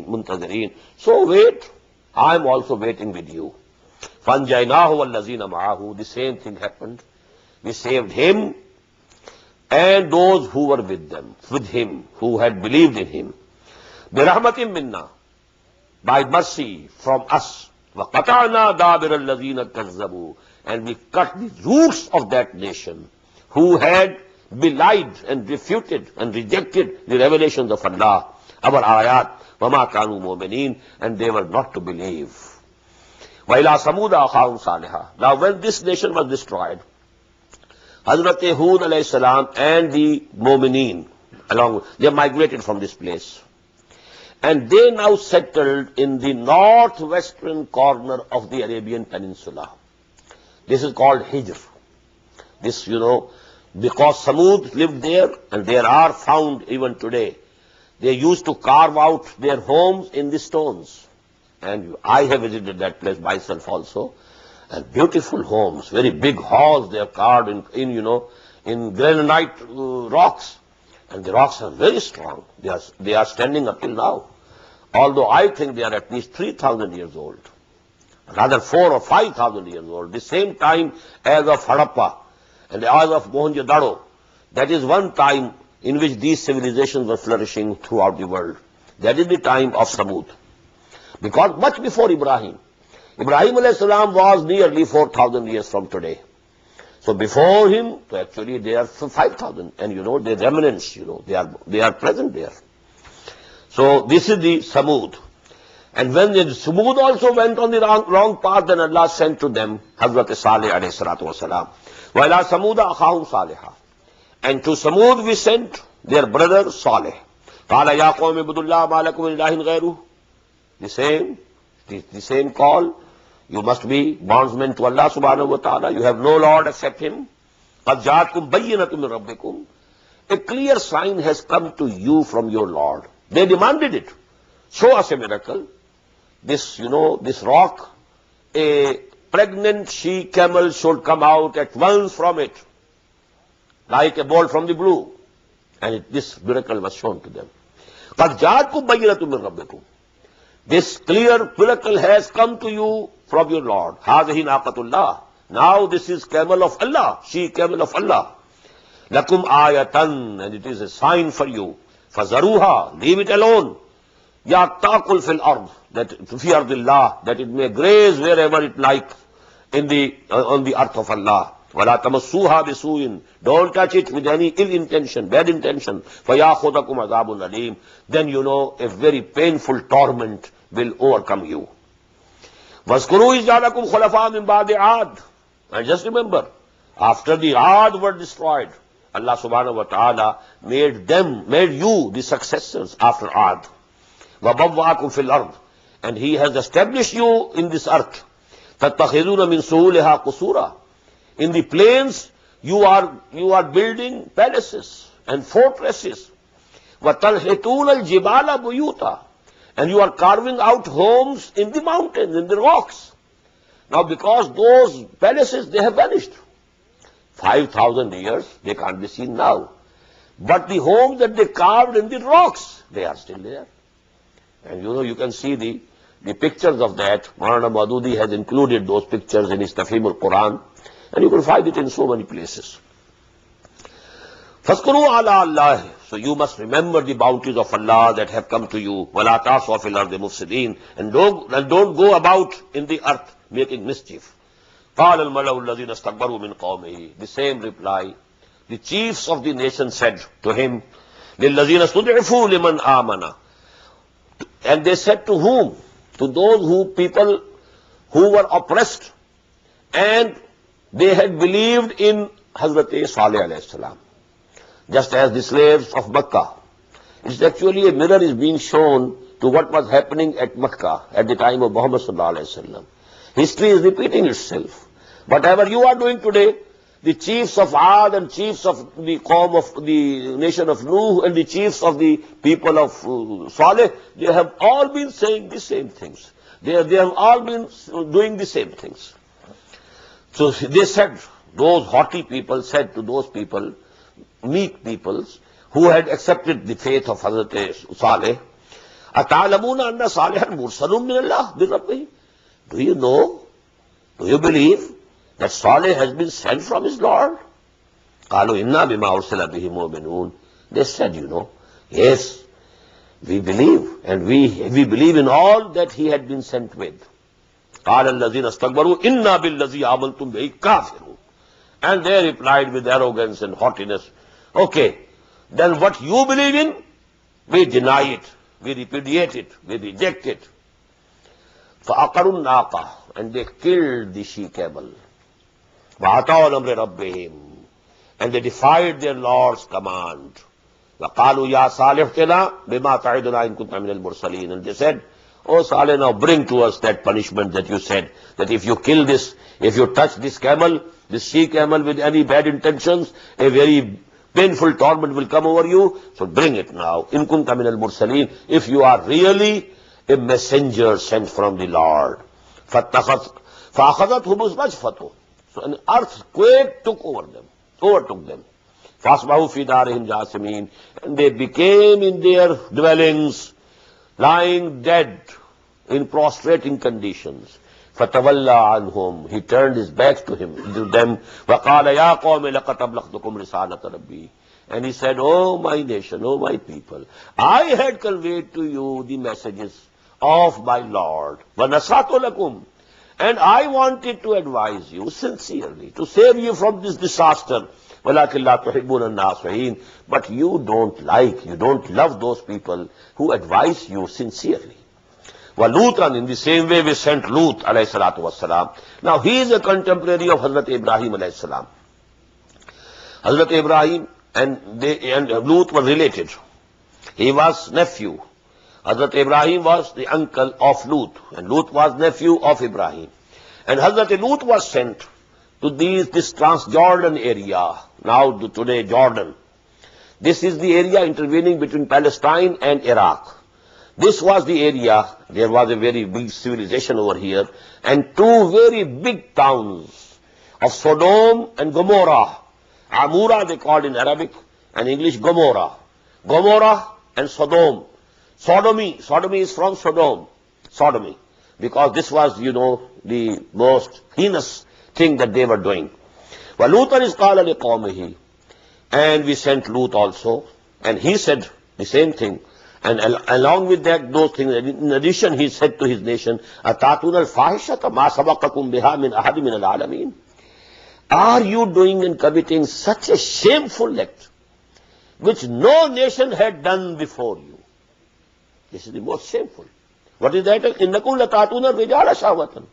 الْمُنْتَظِرِينَ. So wait, I am also waiting with you. فَانْجَيْنَاهُ وَالَّذِينَ مَعَهُ. The same thing happened. We saved him and those who were with him, who had believed in him. Birahmatin minna, by mercy from us. وَقَطَعْنَا دَابِرَ الَّذِينَ كَذَّبُوا, and we cut the roots of that nation who had belied and refuted and rejected the revelations of Allah, our ayat, وَمَا كَانُوا مُؤْمِنِينَ, and they were not to believe. وَإِلَىٰ ثَمُودَ أَخَاهُمْ صَالِحًا. Now when this nation was destroyed, Hazrat Hud alayhi salam and the Mu'mineen, they migrated from this place. And they now settled in the northwestern corner of the Arabian Peninsula. This is called Hijr. This, because Samud lived there, and there are found even today. They used to carve out their homes in the stones. And I have visited that place myself also. And beautiful homes, very big halls they have carved in granite rocks. And the rocks are very strong. They are standing up till now. Although I think they are at least 3,000 years old. Rather 4,000 or 5,000 years old. The same time as of Harappa and as of Mohenjo-daro. That is one time in which these civilizations were flourishing throughout the world. That is the time of Samud. Because much before Ibrahim alayhi salam was nearly 4,000 years from today. So before him, actually they are 5,000. And the remnants, they are present there. So this is the Samud. And when the Samud also went on the wrong path, then Allah sent to them Hazrat Salih alayhi salatu wasalam. وَإِلَىٰ ثَمُودَ أَخَاهُمْ صَالِحًا. And to Samud we sent their brother Salih. قَالَ يَا قَوْمِ اعْبُدُوا اللَّهَ مَا لَكُم مِّنْ إِلَٰهٍ غَيْرُهُ. The same call. You must be bondsmen to Allah subhanahu wa ta'ala. You have no Lord except Him. قَدْ جَاءَتْكُمْ بَيِّنَةٌ مِّن رَبِّكُمْ. A clear sign has come to you from your Lord. They demanded it. Show us a miracle. This rock, a pregnant she-camel should come out at once from it, like a bolt from the blue. And this miracle was shown to them. قَدْ جَاءَتْكُمْ بَيِّنَةٌ مِّن رَبِّكُمْ. This clear miracle has come to you from your Lord. هَذِهِ نَاقَةُ اللَّهِ. Now this is camel of Allah, she-camel of Allah. لَكُمْ آيَةً, and it is a sign for you. فَذَرُوهَا, leave it alone. Ya taqul fil ard, that fi ardillah, that it may graze wherever it likes on the earth of Allah. وَلَا تَمَسُّوهَا بِسُوءٍ, don't touch it with any ill intention, bad intention. فَيَأْخُذَكُمْ عَذَابٌ أَلِيمٌ, then a very painful torment will overcome you. وَاذْكُرُوا إِذْ جَعَلَكُمْ خُلَفَاءَ مِنْ بَعْدِ عَادٍ. And just remember, after the Aad were destroyed, Allah subhanahu wa ta'ala made you the successors after Aad. وَبَوَّأَكُمْ فِي الْأَرْضِ, and He has established you in this earth. تَتَّخِذُونَ مِنْ سُهُولِهَا قُصُورًا. In the plains, you are building palaces and fortresses. وَتَنْحِتُونَ الْجِبَالَ بُيُوتًا, and you are carving out homes in the mountains, in the rocks. Now because those palaces, they have vanished. 5,000 years, they can't be seen now. But the homes that they carved in the rocks, they are still there. And you can see the pictures of that. Maulana Maududi has included those pictures in his Tafhim al-Quran, and you can find it in so many places. فَاذْكُرُوا عَلَىٰ اللَّهِ, so you must remember the bounties of Allah that have come to you. وَلَا تَعْصُوا فِي الْأَرْضِ مُفْسِدِينَ, and don't go about in the earth making mischief. قَالَ الْمَلَأُ الَّذِينَ اسْتَكْبَرُوا مِنْ قَوْمِهِ, the same reply. The chiefs of the nation said to him, لِلَّذِينَ اسْتُضْعِفُوا لِمَنْ آمَنَ. And they said to whom? To those people who were oppressed and they had believed in Hazrat Salih alayhi salam. Just as the slaves of Makkah. It's actually a mirror is being shown to what was happening at Makkah at the time of Muhammad sallallahu alayhi wasallam. History is repeating itself. Whatever you are doing today, the chiefs of Aad and chiefs of the Qawm of the nation of Nuh and the chiefs of the people of Saleh, they have all been saying the same things. They have all been doing the same things. So they said, those haughty people said to those people, meek peoples, who had accepted the faith of Hazrat Saleh, أَتَعْلَمُونَ أَنَّ صَالِحًا مُرْسَلٌ مِّنَ اللَّهِ بِرَبِّهِ. Do you know? Do you believe that Saleh has been sent from his Lord? قالوا إنا بما أرسل به مؤمنون. They said, yes, we believe, and we believe in all that he had been sent with. قال الذين استكبروا إنا بالذي آمنتم به كافرون. And they replied with arrogance and haughtiness, okay, then what you believe in, we deny it, we repudiate it, we reject it. فَأَقَرُوا النَّاقَةَ, and they killed the she-camel. وَعَتَوْا الْأَمْرِ رَبِّهِمْ, and they defied their Lord's command. وَقَالُوا يَا صَالِحْ تِنَا بِمَا تَعِدُنَا إِن كُنْتَ مِنَ الْمُرْسَلِينَ. And they said, oh Saleh, now bring to us that punishment that you said, that if you kill this, if you touch this camel, this she-camel with any bad intentions, a very painful torment will come over you. So bring it now. In kunta min al-mursaleen, if you are really a messenger sent from the Lord. فَأَخَذَتْهُمُ الرَّجْفَةُ. So an earthquake overtook them. فَأَصْبَحُوا فِي دَارِهِمْ جَاثِمِينَ. And they became in their dwellings lying dead in prostrating conditions. فَتَوَلَّى عَنْهُمْ. He turned his back to them. وَقَالَ يَا قَوْمِ لَقَدْ أَبْلَغْتُكُمْ رِسَالَةَ رَبِّي. And he said, oh my nation, oh my people, I had conveyed to you the messages of my Lord. وَنَصَحْتُ لَكُمْ. And I wanted to advise you sincerely, to save you from this disaster. وَلَكِنْ لَا تُحِبُّونَ النَّاصِحِينَ. But you don't love those people who advise you sincerely. وَلُوطًا, in the same way we sent Lut alayhi salatu wassalam. Now he is a contemporary of Hazrat Ibrahim alayhi salam. Hazrat Ibrahim and Lut were related. He was nephew. Hazrat Ibrahim was the uncle of Lut, and Lut was nephew of Ibrahim. And Hazrat Lut was sent to this Transjordan area, now today Jordan. This is the area intervening between Palestine and Iraq. This was the area, there was a very big civilization over here, and two very big towns of Sodom and Gomorrah. Amura they called in Arabic, and English Gomorrah. Gomorrah and Sodom. Sodomy is from Sodom. Sodomy. Because this was, the most heinous thing that they were doing. وَلُوطًا إِذْ قَالَ لِقَوْمِهِ. And we sent Lut also, and he said the same thing. And along with that, those things, in addition, he said to his nation, أَتَاتُونَ الْفَاحِشَةَ مَا سَبَقَكُمْ بِهَا مِنْ أَحَدٍ مِنَ الْعَالَمِينَ. Are you doing and committing such a shameful act, which no nation had done before you? This is the most shameful. What is that? إِنَّكُمْ لَتَاتُونَ الرِّجَالَ شَهْوَةً.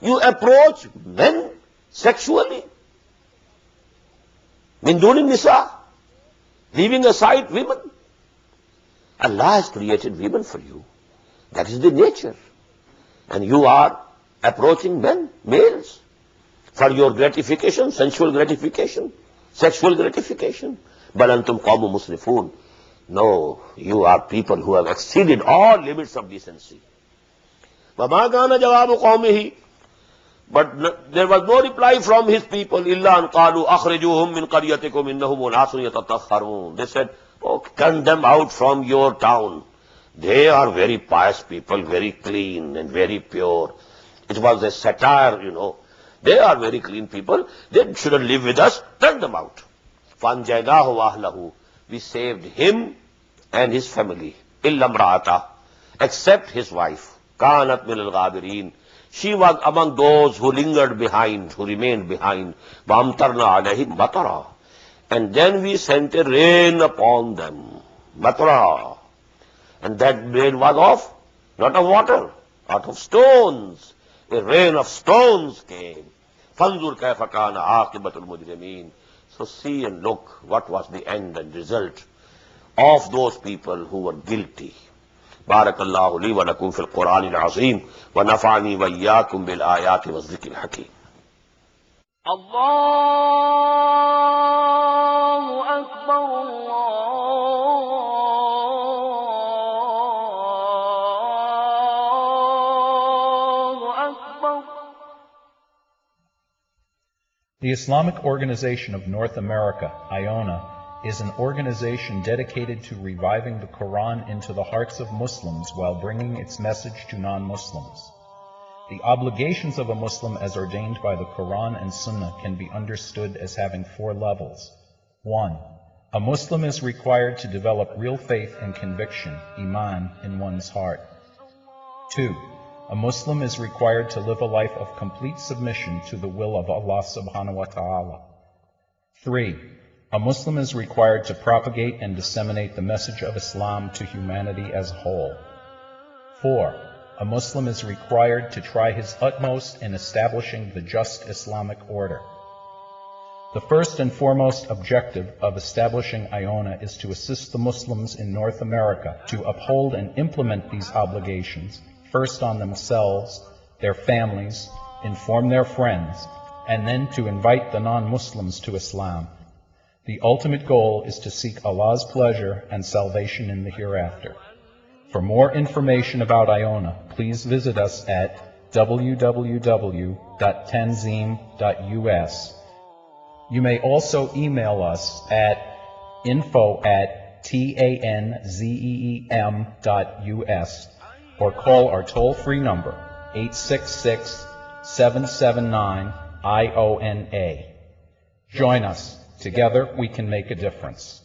You approach men sexually. مِنْ دُونِ النِّسَاءِ. Leaving aside women. Allah has created women for you. That is the nature. And you are approaching men, males, for your gratification, sensual gratification, sexual gratification. بَلْ أَنْتُمْ قَوْمٌ مُسْرِفُونَ. No, you are people who have exceeded all limits of decency. وَمَا كَانَ جَوَابُ قَوْمِهِ. But there was no reply from his people. إِلَّا أَنْ قَالُوا أَخْرِجُوهُمْ مِنْ قَرْيَتِكُمْ إِنَّهُمْ أُنَاسٌ يَتَطَهَّرُونَ. They said, oh, turn them out from your town. They are very pious people, very clean and very pure. It was a satire, They are very clean people. They shouldn't live with us. Turn them out. فَأَنْجَيْنَاهُ وَأَهْلَهُ. We saved him and his family. إِلَّا امْرَأَتَهُ. Except his wife. كَانَتْ مِنَ الْغَابِرِينَ. She was among those who lingered behind, who remained behind. وَأَمْطَرْنَا عَلَيْهِمْ مَطَرًا. And then we sent a rain upon them. Matra. And that rain was of, not of water, out of stones. A rain of stones came. فَانْظُرْ كَيْفَ كَانَ عَاقِبَةُ الْمُجْرِمِينَ. So see and look what was the end and result of those people who were guilty. بارك الله لي ولكم في القرآن العظيم ونفعني وإياكم بالآيات والذكر الحكيم. الله أكبر الله أكبر. The Islamic Organization of North America, IONA, is an organization dedicated to reviving the Quran into the hearts of Muslims while bringing its message to non-Muslims. The obligations of a Muslim as ordained by the Quran and Sunnah can be understood as having 4 levels. 1. A Muslim is required to develop real faith and conviction, iman, in one's heart. 2. A Muslim is required to live a life of complete submission to the will of Allah subhanahu wa ta'ala. 3. A Muslim is required to propagate and disseminate the message of Islam to humanity as a whole. 4. A Muslim is required to try his utmost in establishing the just Islamic order. The first and foremost objective of establishing Iona is to assist the Muslims in North America to uphold and implement these obligations, first on themselves, their families, inform their friends, and then to invite the non-Muslims to Islam. The ultimate goal is to seek Allah's pleasure and salvation in the hereafter. For more information about Iona, please visit us at www.tanzim.us. You may also email us at info@tanzeem.us or call our toll-free number 866-779-IONA. Join us. Together we can make a difference.